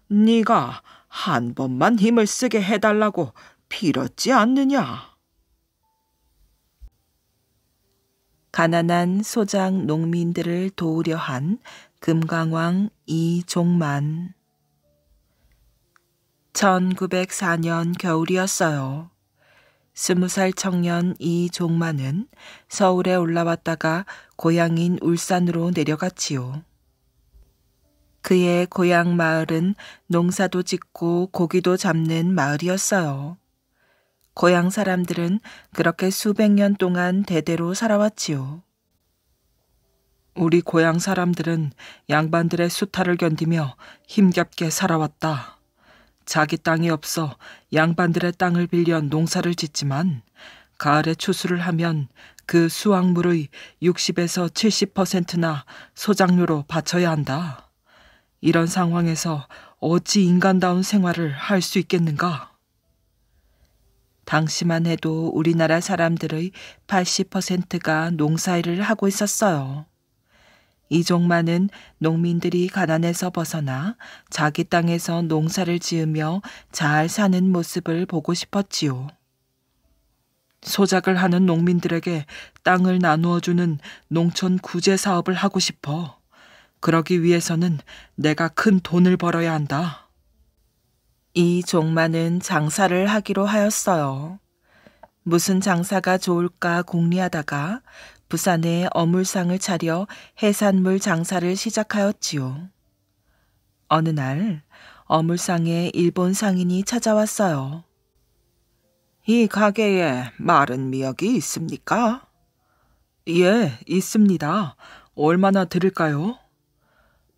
네가 한 번만 힘을 쓰게 해달라고 빌었지 않느냐? 가난한 소작 농민들을 도우려 한 금강왕 이종만. 1904년 겨울이었어요. 20살 청년 이종만은 서울에 올라왔다가 고향인 울산으로 내려갔지요. 그의 고향 마을은 농사도 짓고 고기도 잡는 마을이었어요. 고향 사람들은 그렇게 수백 년 동안 대대로 살아왔지요. 우리 고향 사람들은 양반들의 수탈을 견디며 힘겹게 살아왔다. 자기 땅이 없어 양반들의 땅을 빌려 농사를 짓지만 가을에 추수를 하면 그 수확물의 60에서 70%나 소작료로 바쳐야 한다. 이런 상황에서 어찌 인간다운 생활을 할 수 있겠는가? 당시만 해도 우리나라 사람들의 80%가 농사일을 하고 있었어요. 이종만은 농민들이 가난에서 벗어나 자기 땅에서 농사를 지으며 잘 사는 모습을 보고 싶었지요. 소작을 하는 농민들에게 땅을 나누어주는 농촌 구제 사업을 하고 싶어. 그러기 위해서는 내가 큰 돈을 벌어야 한다. 이종만은 장사를 하기로 하였어요. 무슨 장사가 좋을까 궁리하다가 부산에 어물상을 차려 해산물 장사를 시작하였지요. 어느 날 어물상에 일본 상인이 찾아왔어요. 이 가게에 마른 미역이 있습니까? 예, 있습니다. 얼마나 드릴까요?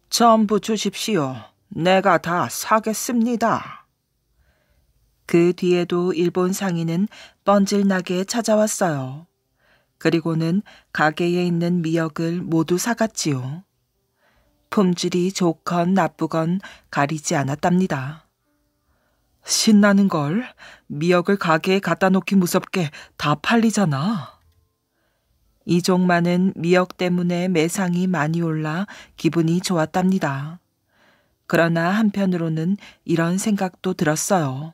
전부 주십시오. 내가 다 사겠습니다. 그 뒤에도 일본 상인은 뻔질나게 찾아왔어요. 그리고는 가게에 있는 미역을 모두 사갔지요. 품질이 좋건 나쁘건 가리지 않았답니다. 신나는걸. 미역을 가게에 갖다 놓기 무섭게 다 팔리잖아. 이종만은 미역 때문에 매상이 많이 올라 기분이 좋았답니다. 그러나 한편으로는 이런 생각도 들었어요.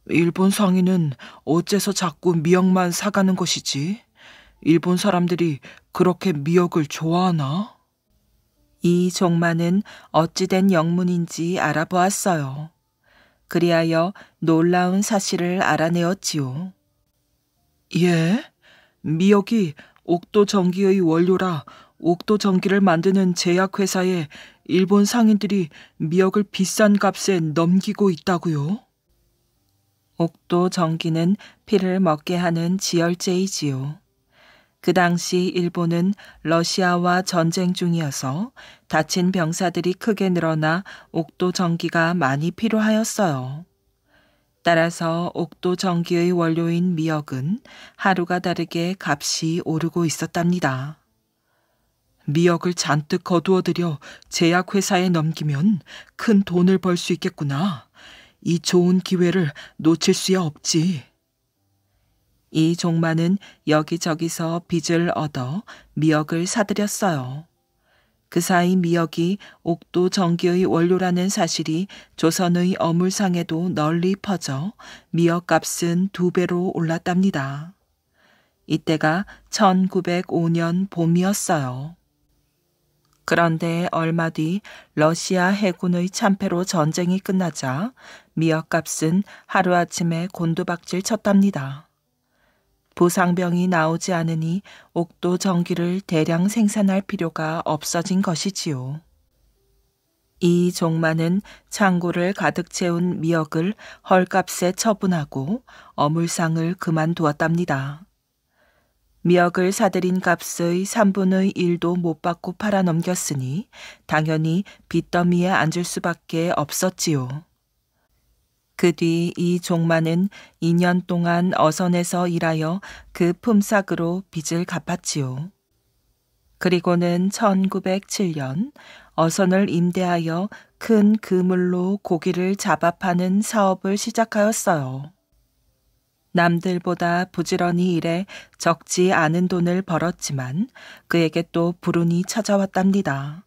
일본 상인은 어째서 자꾸 미역만 사가는 것이지? 일본 사람들이 그렇게 미역을 좋아하나? 이종만은 어찌된 영문인지 알아보았어요. 그리하여 놀라운 사실을 알아내었지요. 예? 미역이 옥도 전기의 원료라 옥도 전기를 만드는 제약회사에 일본 상인들이 미역을 비싼 값에 넘기고 있다고요? 옥도 전기는 피를 먹게 하는 지혈제이지요. 그 당시 일본은 러시아와 전쟁 중이어서 다친 병사들이 크게 늘어나 옥도 전기가 많이 필요하였어요. 따라서 옥도 전기의 원료인 미역은 하루가 다르게 값이 오르고 있었답니다. 미역을 잔뜩 거두어들여 제약회사에 넘기면 큰 돈을 벌 수 있겠구나. 이 좋은 기회를 놓칠 수야 없지. 이종만은 여기저기서 빚을 얻어 미역을 사들였어요. 그 사이 미역이 옥도 전기의 원료라는 사실이 조선의 어물상에도 널리 퍼져 미역값은 2배로 올랐답니다. 이때가 1905년 봄이었어요. 그런데 얼마 뒤 러시아 해군의 참패로 전쟁이 끝나자 미역값은 하루아침에 곤두박질 쳤답니다. 부상병이 나오지 않으니 옥도 전기를 대량 생산할 필요가 없어진 것이지요. 이종만은 창고를 가득 채운 미역을 헐값에 처분하고 어물상을 그만두었답니다. 미역을 사들인 값의 3분의 1도 못 받고 팔아넘겼으니 당연히 빚더미에 앉을 수밖에 없었지요. 그 뒤 이 종만은 2년 동안 어선에서 일하여 그 품삯으로 빚을 갚았지요. 그리고는 1907년 어선을 임대하여 큰 그물로 고기를 잡아 파는 사업을 시작하였어요. 남들보다 부지런히 일해 적지 않은 돈을 벌었지만 그에게 또 불운이 찾아왔답니다.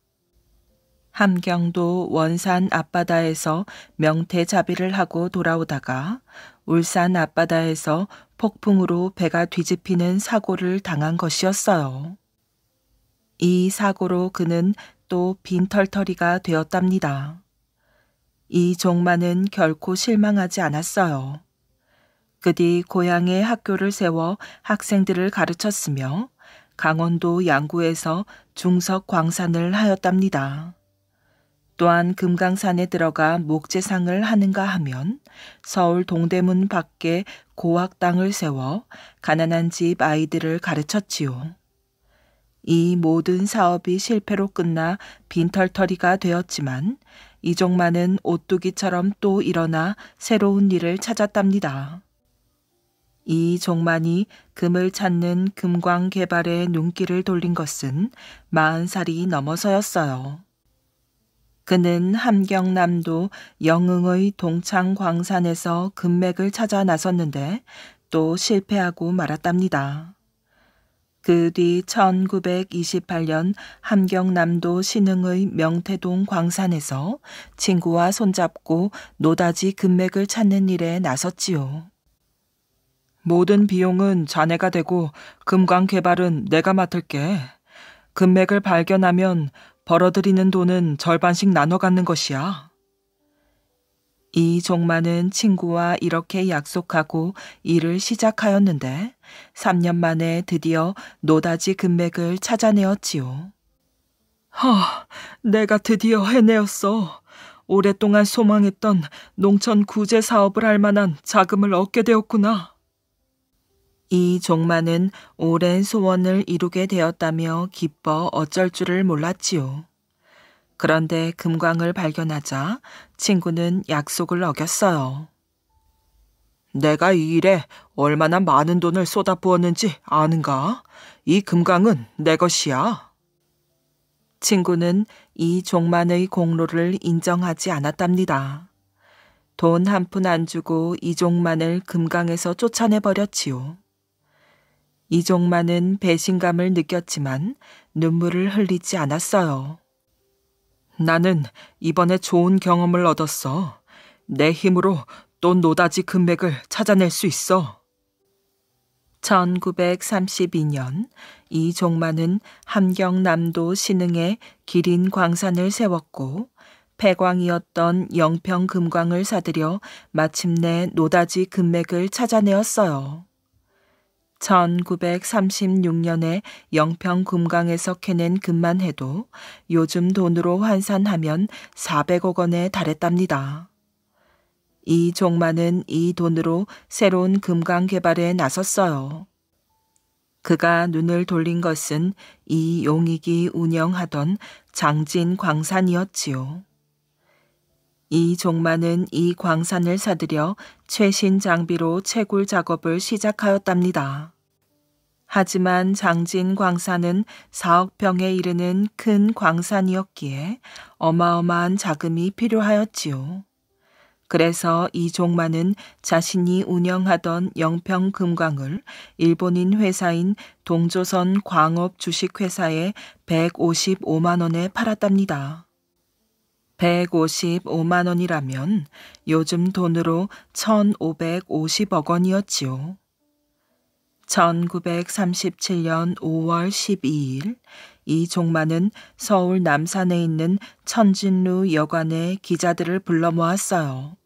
함경도 원산 앞바다에서 명태잡이를 하고 돌아오다가 울산 앞바다에서 폭풍으로 배가 뒤집히는 사고를 당한 것이었어요. 이 사고로 그는 또 빈털터리가 되었답니다. 이 종만은 결코 실망하지 않았어요. 그 뒤 고향에 학교를 세워 학생들을 가르쳤으며 강원도 양구에서 중석 광산을 하였답니다. 또한 금강산에 들어가 목재상을 하는가 하면 서울 동대문 밖에 고학당을 세워 가난한 집 아이들을 가르쳤지요. 이 모든 사업이 실패로 끝나 빈털터리가 되었지만 이종만은 오뚜기처럼 또 일어나 새로운 일을 찾았답니다. 이 종만이 금을 찾는 금광 개발에 눈길을 돌린 것은 40살이 넘어서였어요. 그는 함경남도 영흥의 동창광산에서 금맥을 찾아 나섰는데 또 실패하고 말았답니다. 그 뒤 1928년 함경남도 신흥의 명태동 광산에서 친구와 손잡고 노다지 금맥을 찾는 일에 나섰지요. 모든 비용은 자네가 되고 금광 개발은 내가 맡을게. 금맥을 발견하면 벌어들이는 돈은 절반씩 나눠 갖는 것이야. 이 종만은 친구와 이렇게 약속하고 일을 시작하였는데 3년 만에 드디어 노다지 금맥을 찾아내었지요. 내가 드디어 해내었어. 오랫동안 소망했던 농촌 구제 사업을 할 만한 자금을 얻게 되었구나. 이 종만은 오랜 소원을 이루게 되었다며 기뻐 어쩔 줄을 몰랐지요. 그런데 금광을 발견하자 친구는 약속을 어겼어요. 내가 이 일에 얼마나 많은 돈을 쏟아부었는지 아는가? 이 금광은 내 것이야. 친구는 이 종만의 공로를 인정하지 않았답니다. 돈 한 푼 안 주고 이 종만을 금강에서 쫓아내버렸지요. 이 종만은 배신감을 느꼈지만 눈물을 흘리지 않았어요. 나는 이번에 좋은 경험을 얻었어. 내 힘으로 또 노다지 금맥을 찾아낼 수 있어. 1932년 이 종만은 함경남도 신흥에 기린 광산을 세웠고 폐광이었던 영평 금광을 사들여 마침내 노다지 금맥을 찾아내었어요. 1936년에 영평 금강에서 캐낸 금만 해도 요즘 돈으로 환산하면 400억 원에 달했답니다. 이 종만은 이 돈으로 새로운 금강 개발에 나섰어요. 그가 눈을 돌린 것은 이 용익이 운영하던 장진 광산이었지요. 이 종만은 이 광산을 사들여 최신 장비로 채굴 작업을 시작하였답니다. 하지만 장진 광산은 4억 평에 이르는 큰 광산이었기에 어마어마한 자금이 필요하였지요. 그래서 이 종만은 자신이 운영하던 영평 금광을 일본인 회사인 동조선 광업 주식회사에 155만 원에 팔았답니다. 155만 원이라면 요즘 돈으로 1,550억 원이었지요. 1937년 5월 12일 이 종만은 서울 남산에 있는 천진루 여관에 기자들을 불러 모았어요.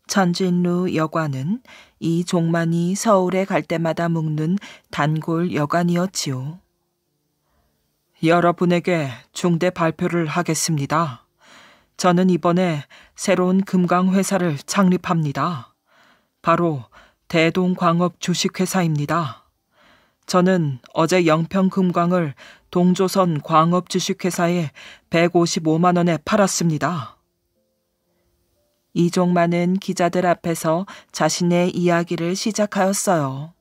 천진루 여관은 이 종만이 서울에 갈 때마다 묵는 단골 여관이었지요. 여러분에게 중대 발표를 하겠습니다. 저는 이번에 새로운 금강 회사를 창립합니다. 바로 대동광업 주식회사입니다. 저는 어제 영평금광을 동조선 광업 주식회사에 155만 원에 팔았습니다. 이종만은 기자들 앞에서 자신의 이야기를 시작하였어요.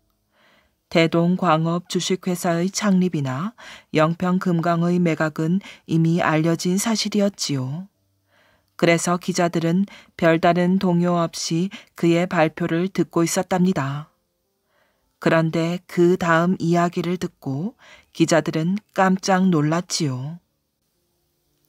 대동광업 주식회사의 창립이나 영평금광의 매각은 이미 알려진 사실이었지요. 그래서 기자들은 별다른 동요 없이 그의 발표를 듣고 있었답니다. 그런데 그 다음 이야기를 듣고 기자들은 깜짝 놀랐지요.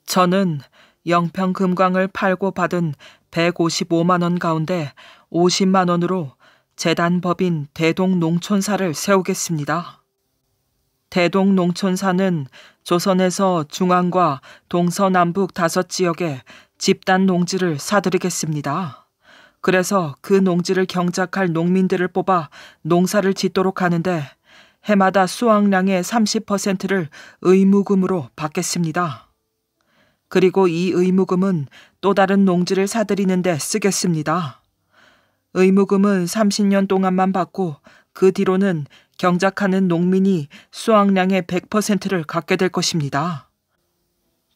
저는 영평금광을 팔고 받은 155만 원 가운데 50만 원으로 재단법인 대동농촌사를 세우겠습니다. 대동농촌사는 조선에서 중앙과 동서남북 5지역에 집단 농지를 사들이겠습니다. 그래서 그 농지를 경작할 농민들을 뽑아 농사를 짓도록 하는데 해마다 수확량의 30%를 의무금으로 받겠습니다. 그리고 이 의무금은 또 다른 농지를 사들이는 데 쓰겠습니다. 의무금은 30년 동안만 받고 그 뒤로는 경작하는 농민이 수확량의 100%를 갖게 될 것입니다.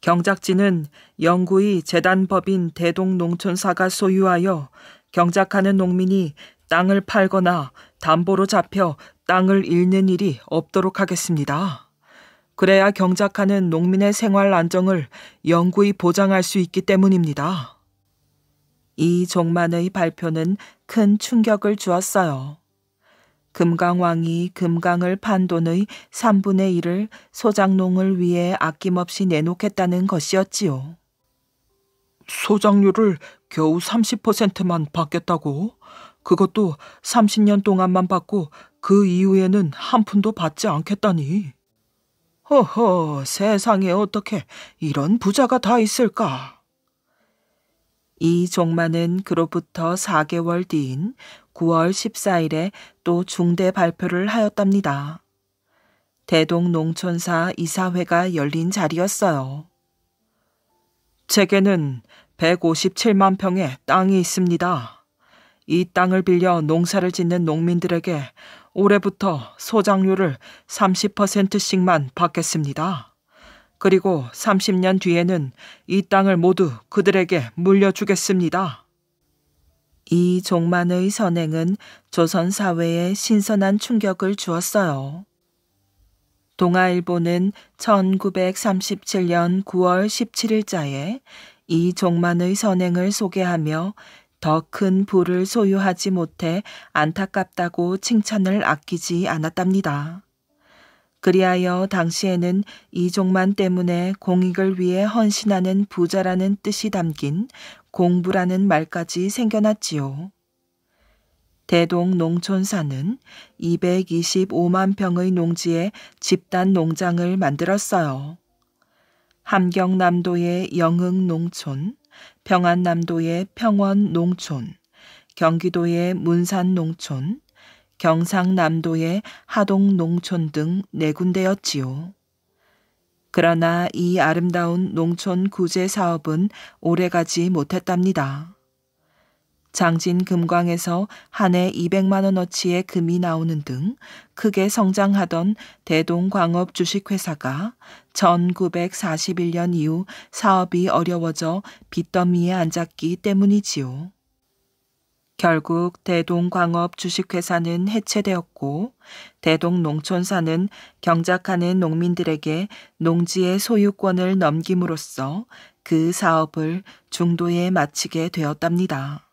경작지는 영구히 재단법인 대동농촌사가 소유하여 경작하는 농민이 땅을 팔거나 담보로 잡혀 땅을 잃는 일이 없도록 하겠습니다. 그래야 경작하는 농민의 생활 안정을 영구히 보장할 수 있기 때문입니다. 이종만의 발표는 큰 충격을 주었어요. 금강왕이 금강을 판 돈의 3분의 1을 소작농을 위해 아낌없이 내놓겠다는 것이었지요. 소작료를 겨우 30%만 받겠다고? 그것도 30년 동안만 받고 그 이후에는 한 푼도 받지 않겠다니. 허허, 세상에 어떻게 이런 부자가 다 있을까? 이종만은 그로부터 4개월 뒤인 9월 14일에 또 중대 발표를 하였답니다. 대동농촌사 이사회가 열린 자리였어요. 제게는 157만 평의 땅이 있습니다. 이 땅을 빌려 농사를 짓는 농민들에게 올해부터 소작료를 30%씩만 받겠습니다. 그리고 30년 뒤에는 이 땅을 모두 그들에게 물려주겠습니다. 이종만의 선행은 조선 사회에 신선한 충격을 주었어요. 동아일보는 1937년 9월 17일자에 이종만의 선행을 소개하며 더 큰 부를 소유하지 못해 안타깝다고 칭찬을 아끼지 않았답니다. 그리하여 당시에는 이종만 때문에 공익을 위해 헌신하는 부자라는 뜻이 담긴 공부라는 말까지 생겨났지요. 대동농촌사는 225만 평의 농지에 집단 농장을 만들었어요. 함경남도의 영흥농촌, 평안남도의 평원농촌, 경기도의 문산농촌, 경상남도의 하동농촌 등 4군데였지요. 그러나 이 아름다운 농촌 구제 사업은 오래가지 못했답니다. 장진금광에서 한 해 200만 원어치의 금이 나오는 등 크게 성장하던 대동광업 주식회사가 1941년 이후 사업이 어려워져 빚더미에 앉았기 때문이지요. 결국 대동광업 주식회사는 해체되었고 대동농촌사는 경작하는 농민들에게 농지의 소유권을 넘김으로써 그 사업을 중도에 마치게 되었답니다.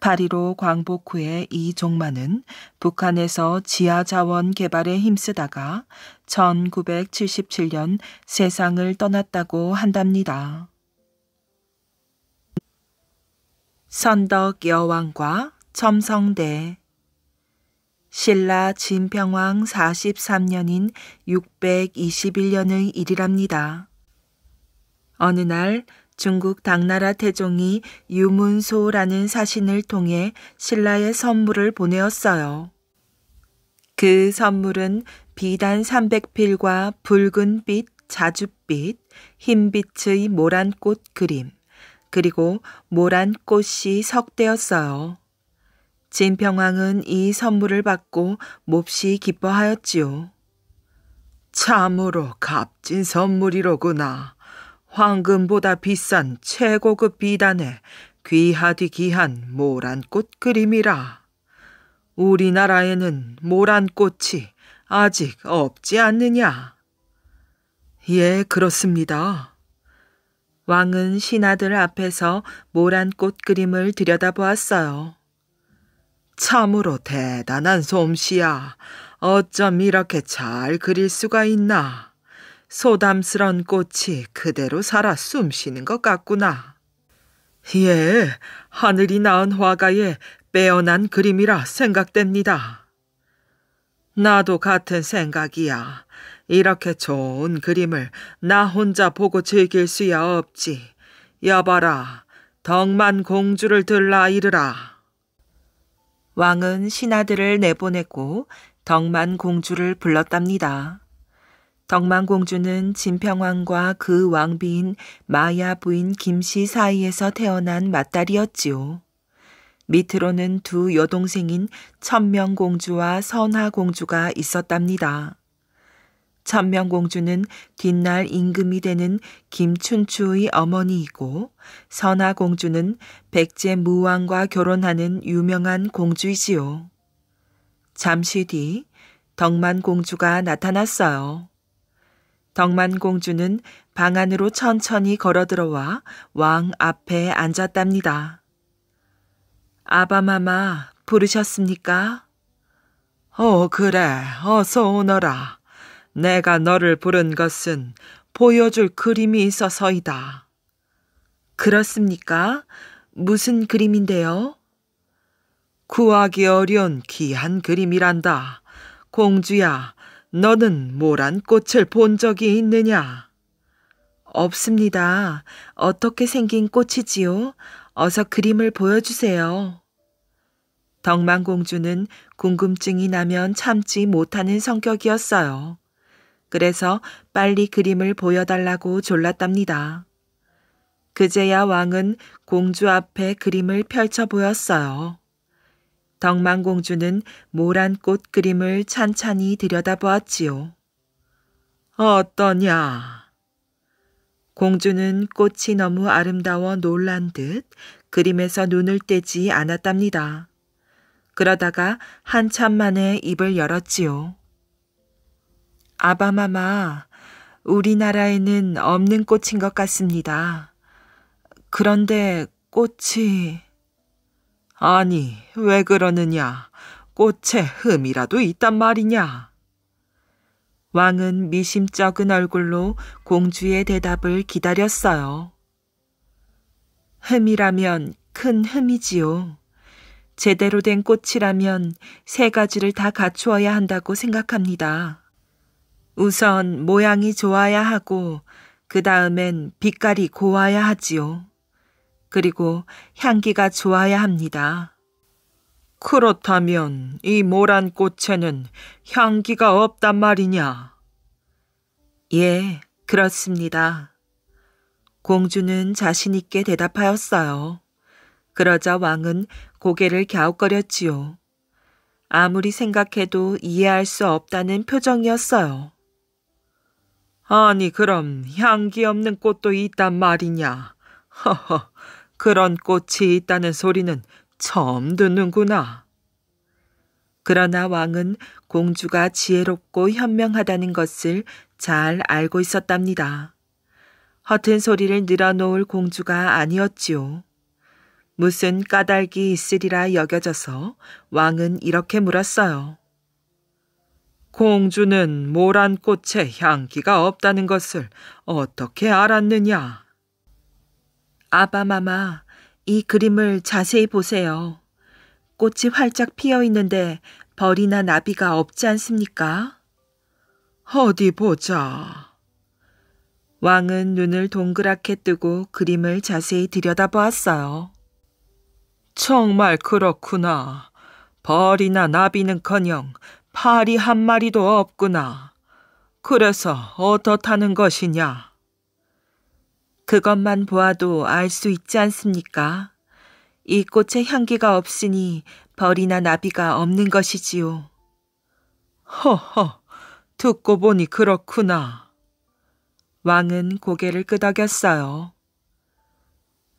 8.15 광복 후에 이종만은 북한에서 지하자원 개발에 힘쓰다가 1977년 세상을 떠났다고 한답니다. 선덕 여왕과 첨성대. 신라 진평왕 43년인 621년의 일이랍니다. 어느 날 중국 당나라 태종이 유문소라는 사신을 통해 신라에 선물을 보내었어요. 그 선물은 비단 300필과 붉은빛, 자줏빛, 흰빛의 모란꽃 그림, 그리고 모란꽃이 석대였어요. 진평왕은 이 선물을 받고 몹시 기뻐하였지요. 참으로 값진 선물이로구나. 황금보다 비싼 최고급 비단에 귀하디 귀한 모란꽃 그림이라. 우리나라에는 모란꽃이 아직 없지 않느냐? 예, 그렇습니다. 왕은 신하들 앞에서 모란꽃 그림을 들여다보았어요. 참으로 대단한 솜씨야. 어쩜 이렇게 잘 그릴 수가 있나? 소담스런 꽃이 그대로 살아 숨쉬는 것 같구나. 예, 하늘이 낳은 화가의 빼어난 그림이라 생각됩니다. 나도 같은 생각이야. 이렇게 좋은 그림을 나 혼자 보고 즐길 수야 없지. 여봐라, 덕만 공주를 들라 이르라. 왕은 신하들을 내보내고 덕만 공주를 불렀답니다. 덕만 공주는 진평왕과 그 왕비인 마야 부인 김씨 사이에서 태어난 맏딸이었지요. 밑으로는 두 여동생인 천명공주와 선하공주가 있었답니다. 천명공주는 뒷날 임금이 되는 김춘추의 어머니이고 선하공주는 백제 무왕과 결혼하는 유명한 공주이지요. 잠시 뒤 덕만공주가 나타났어요. 덕만공주는 방 안으로 천천히 걸어들어와 왕 앞에 앉았답니다. 아바마마 부르셨습니까? 그래, 어서 오너라. 내가 너를 부른 것은 보여줄 그림이 있어서이다. 그렇습니까? 무슨 그림인데요? 구하기 어려운 귀한 그림이란다. 공주야, 너는 모란 꽃을 본 적이 있느냐? 없습니다. 어떻게 생긴 꽃이지요? 어서 그림을 보여주세요. 덕만공주는 궁금증이 나면 참지 못하는 성격이었어요. 그래서 빨리 그림을 보여달라고 졸랐답니다. 그제야 왕은 공주 앞에 그림을 펼쳐 보였어요. 덕만공주는 모란꽃 그림을 찬찬히 들여다보았지요. 어떠냐? 공주는 꽃이 너무 아름다워 놀란 듯 그림에서 눈을 떼지 않았답니다. 그러다가 한참 만에 입을 열었지요. 아바마마, 우리나라에는 없는 꽃인 것 같습니다. 그런데 꽃이... 아니, 왜 그러느냐? 꽃에 흠이라도 있단 말이냐? 왕은 미심쩍은 얼굴로 공주의 대답을 기다렸어요. 흠이라면 큰 흠이지요. 제대로 된 꽃이라면 세 가지를 다 갖추어야 한다고 생각합니다. 우선 모양이 좋아야 하고 그 다음엔 빛깔이 고와야 하지요. 그리고 향기가 좋아야 합니다. 그렇다면 이 모란 꽃에는 향기가 없단 말이냐? 예, 그렇습니다. 공주는 자신 있게 대답하였어요. 그러자 왕은 고개를 갸웃거렸지요. 아무리 생각해도 이해할 수 없다는 표정이었어요. 아니, 그럼 향기 없는 꽃도 있단 말이냐? 허허, 그런 꽃이 있다는 소리는 처음 듣는구나. 그러나 왕은 공주가 지혜롭고 현명하다는 것을 잘 알고 있었답니다. 허튼 소리를 늘어놓을 공주가 아니었지요. 무슨 까닭이 있으리라 여겨져서 왕은 이렇게 물었어요. 공주는 모란 꽃에 향기가 없다는 것을 어떻게 알았느냐? 아바마마, 이 그림을 자세히 보세요. 꽃이 활짝 피어 있는데 벌이나 나비가 없지 않습니까? 어디 보자. 왕은 눈을 동그랗게 뜨고 그림을 자세히 들여다보았어요. 정말 그렇구나. 벌이나 나비는커녕 파리 한 마리도 없구나. 그래서 어떻다는 것이냐? 그것만 보아도 알 수 있지 않습니까? 이 꽃에 향기가 없으니 벌이나 나비가 없는 것이지요. 허허, 듣고 보니 그렇구나. 왕은 고개를 끄덕였어요.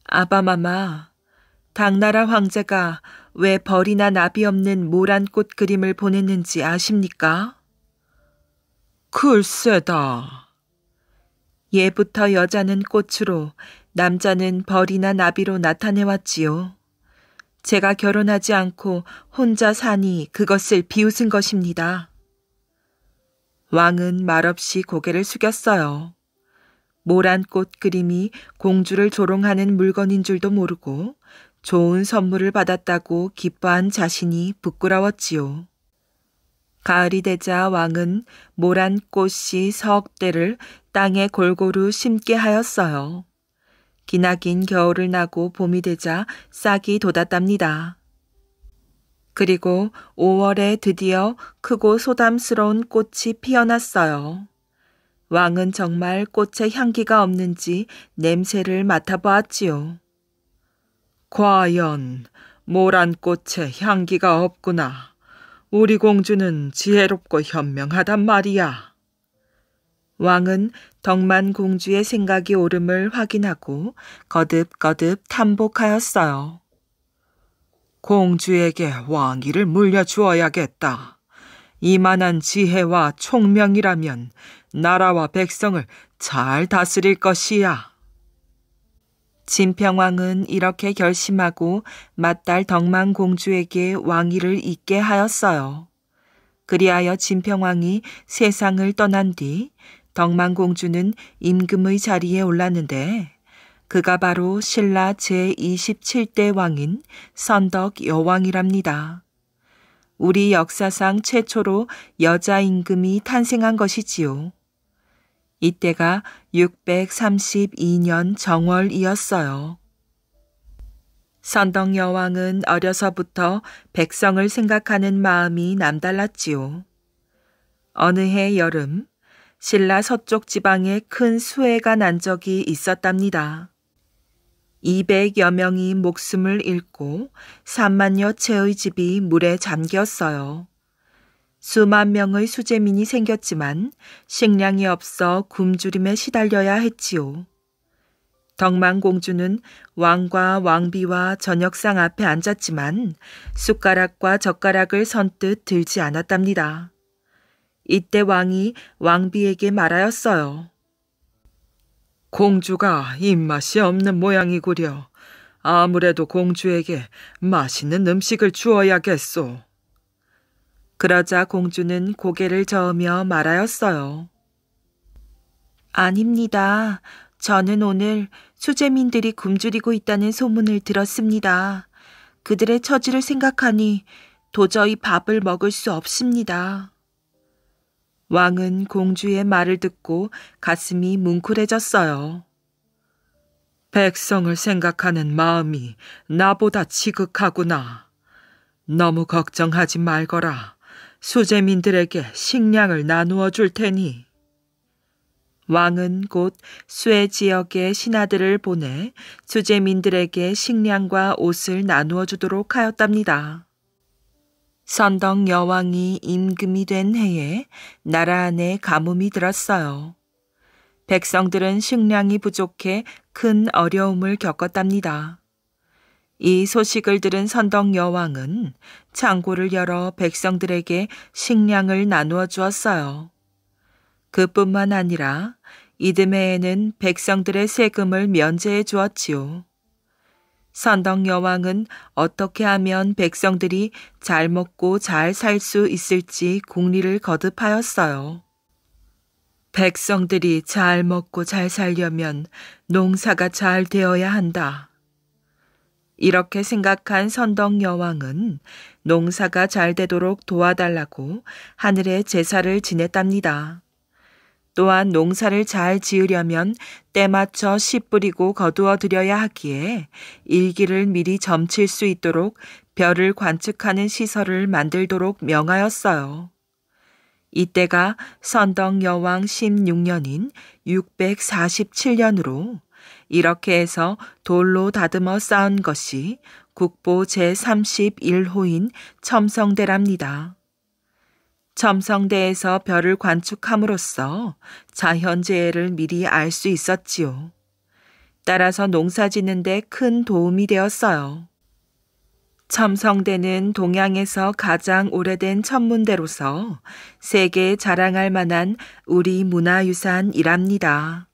아바마마, 당나라 황제가 왜 벌이나 나비 없는 모란 꽃 그림을 보냈는지 아십니까? 글쎄다. 예부터 여자는 꽃으로 남자는 벌이나 나비로 나타내왔지요. 제가 결혼하지 않고 혼자 사니 그것을 비웃은 것입니다. 왕은 말없이 고개를 숙였어요. 모란 꽃 그림이 공주를 조롱하는 물건인 줄도 모르고 좋은 선물을 받았다고 기뻐한 자신이 부끄러웠지요. 가을이 되자 왕은 모란 꽃씨 석 대를 땅에 골고루 심게 하였어요. 기나긴 겨울을 나고 봄이 되자 싹이 돋았답니다. 그리고 5월에 드디어 크고 소담스러운 꽃이 피어났어요. 왕은 정말 꽃의 향기가 없는지 냄새를 맡아보았지요. 과연 모란 꽃에 향기가 없구나. 우리 공주는 지혜롭고 현명하단 말이야. 왕은 덕만 공주의 생각이 옳음을 확인하고 거듭거듭 탐복하였어요. 공주에게 왕위를 물려주어야겠다. 이만한 지혜와 총명이라면 나라와 백성을 잘 다스릴 것이야. 진평왕은 이렇게 결심하고 맏딸 덕만 공주에게 왕위를 잇게 하였어요. 그리하여 진평왕이 세상을 떠난 뒤 덕만 공주는 임금의 자리에 올랐는데 그가 바로 신라 제27대 왕인 선덕 여왕이랍니다. 우리 역사상 최초로 여자 임금이 탄생한 것이지요. 이때가 632년 정월이었어요. 선덕 여왕은 어려서부터 백성을 생각하는 마음이 남달랐지요. 어느 해 여름, 신라 서쪽 지방에 큰 수해가 난 적이 있었답니다. 200여 명이 목숨을 잃고 3만여 채의 집이 물에 잠겼어요. 수만 명의 수재민이 생겼지만 식량이 없어 굶주림에 시달려야 했지요. 덕만 공주는 왕과 왕비와 저녁상 앞에 앉았지만 숟가락과 젓가락을 선뜻 들지 않았답니다. 이때 왕이 왕비에게 말하였어요. 공주가 입맛이 없는 모양이구려. 아무래도 공주에게 맛있는 음식을 주어야겠소. 그러자 공주는 고개를 저으며 말하였어요. 아닙니다. 저는 오늘 수재민들이 굶주리고 있다는 소문을 들었습니다. 그들의 처지를 생각하니 도저히 밥을 먹을 수 없습니다. 왕은 공주의 말을 듣고 가슴이 뭉클해졌어요. 백성을 생각하는 마음이 나보다 지극하구나. 너무 걱정하지 말거라. 수재민들에게 식량을 나누어 줄 테니. 왕은 곧 수해 지역의 신하들을 보내 수재민들에게 식량과 옷을 나누어 주도록 하였답니다. 선덕 여왕이 임금이 된 해에 나라 안에 가뭄이 들었어요. 백성들은 식량이 부족해 큰 어려움을 겪었답니다. 이 소식을 들은 선덕 여왕은 창고를 열어 백성들에게 식량을 나누어 주었어요. 그뿐만 아니라 이듬해에는 백성들의 세금을 면제해 주었지요. 선덕 여왕은 어떻게 하면 백성들이 잘 먹고 잘 살 수 있을지 궁리를 거듭하였어요. 백성들이 잘 먹고 잘 살려면 농사가 잘 되어야 한다. 이렇게 생각한 선덕 여왕은 농사가 잘 되도록 도와달라고 하늘에 제사를 지냈답니다. 또한 농사를 잘 지으려면 때맞춰 씨 뿌리고 거두어 들여야 하기에 일기를 미리 점칠 수 있도록 별을 관측하는 시설을 만들도록 명하였어요. 이때가 선덕 여왕 16년인 647년으로 이렇게 해서 돌로 다듬어 쌓은 것이 국보 제31호인 첨성대랍니다. 첨성대에서 별을 관측함으로써 자연재해를 미리 알 수 있었지요. 따라서 농사 짓는 데 큰 도움이 되었어요. 첨성대는 동양에서 가장 오래된 천문대로서 세계에 자랑할 만한 우리 문화유산이랍니다.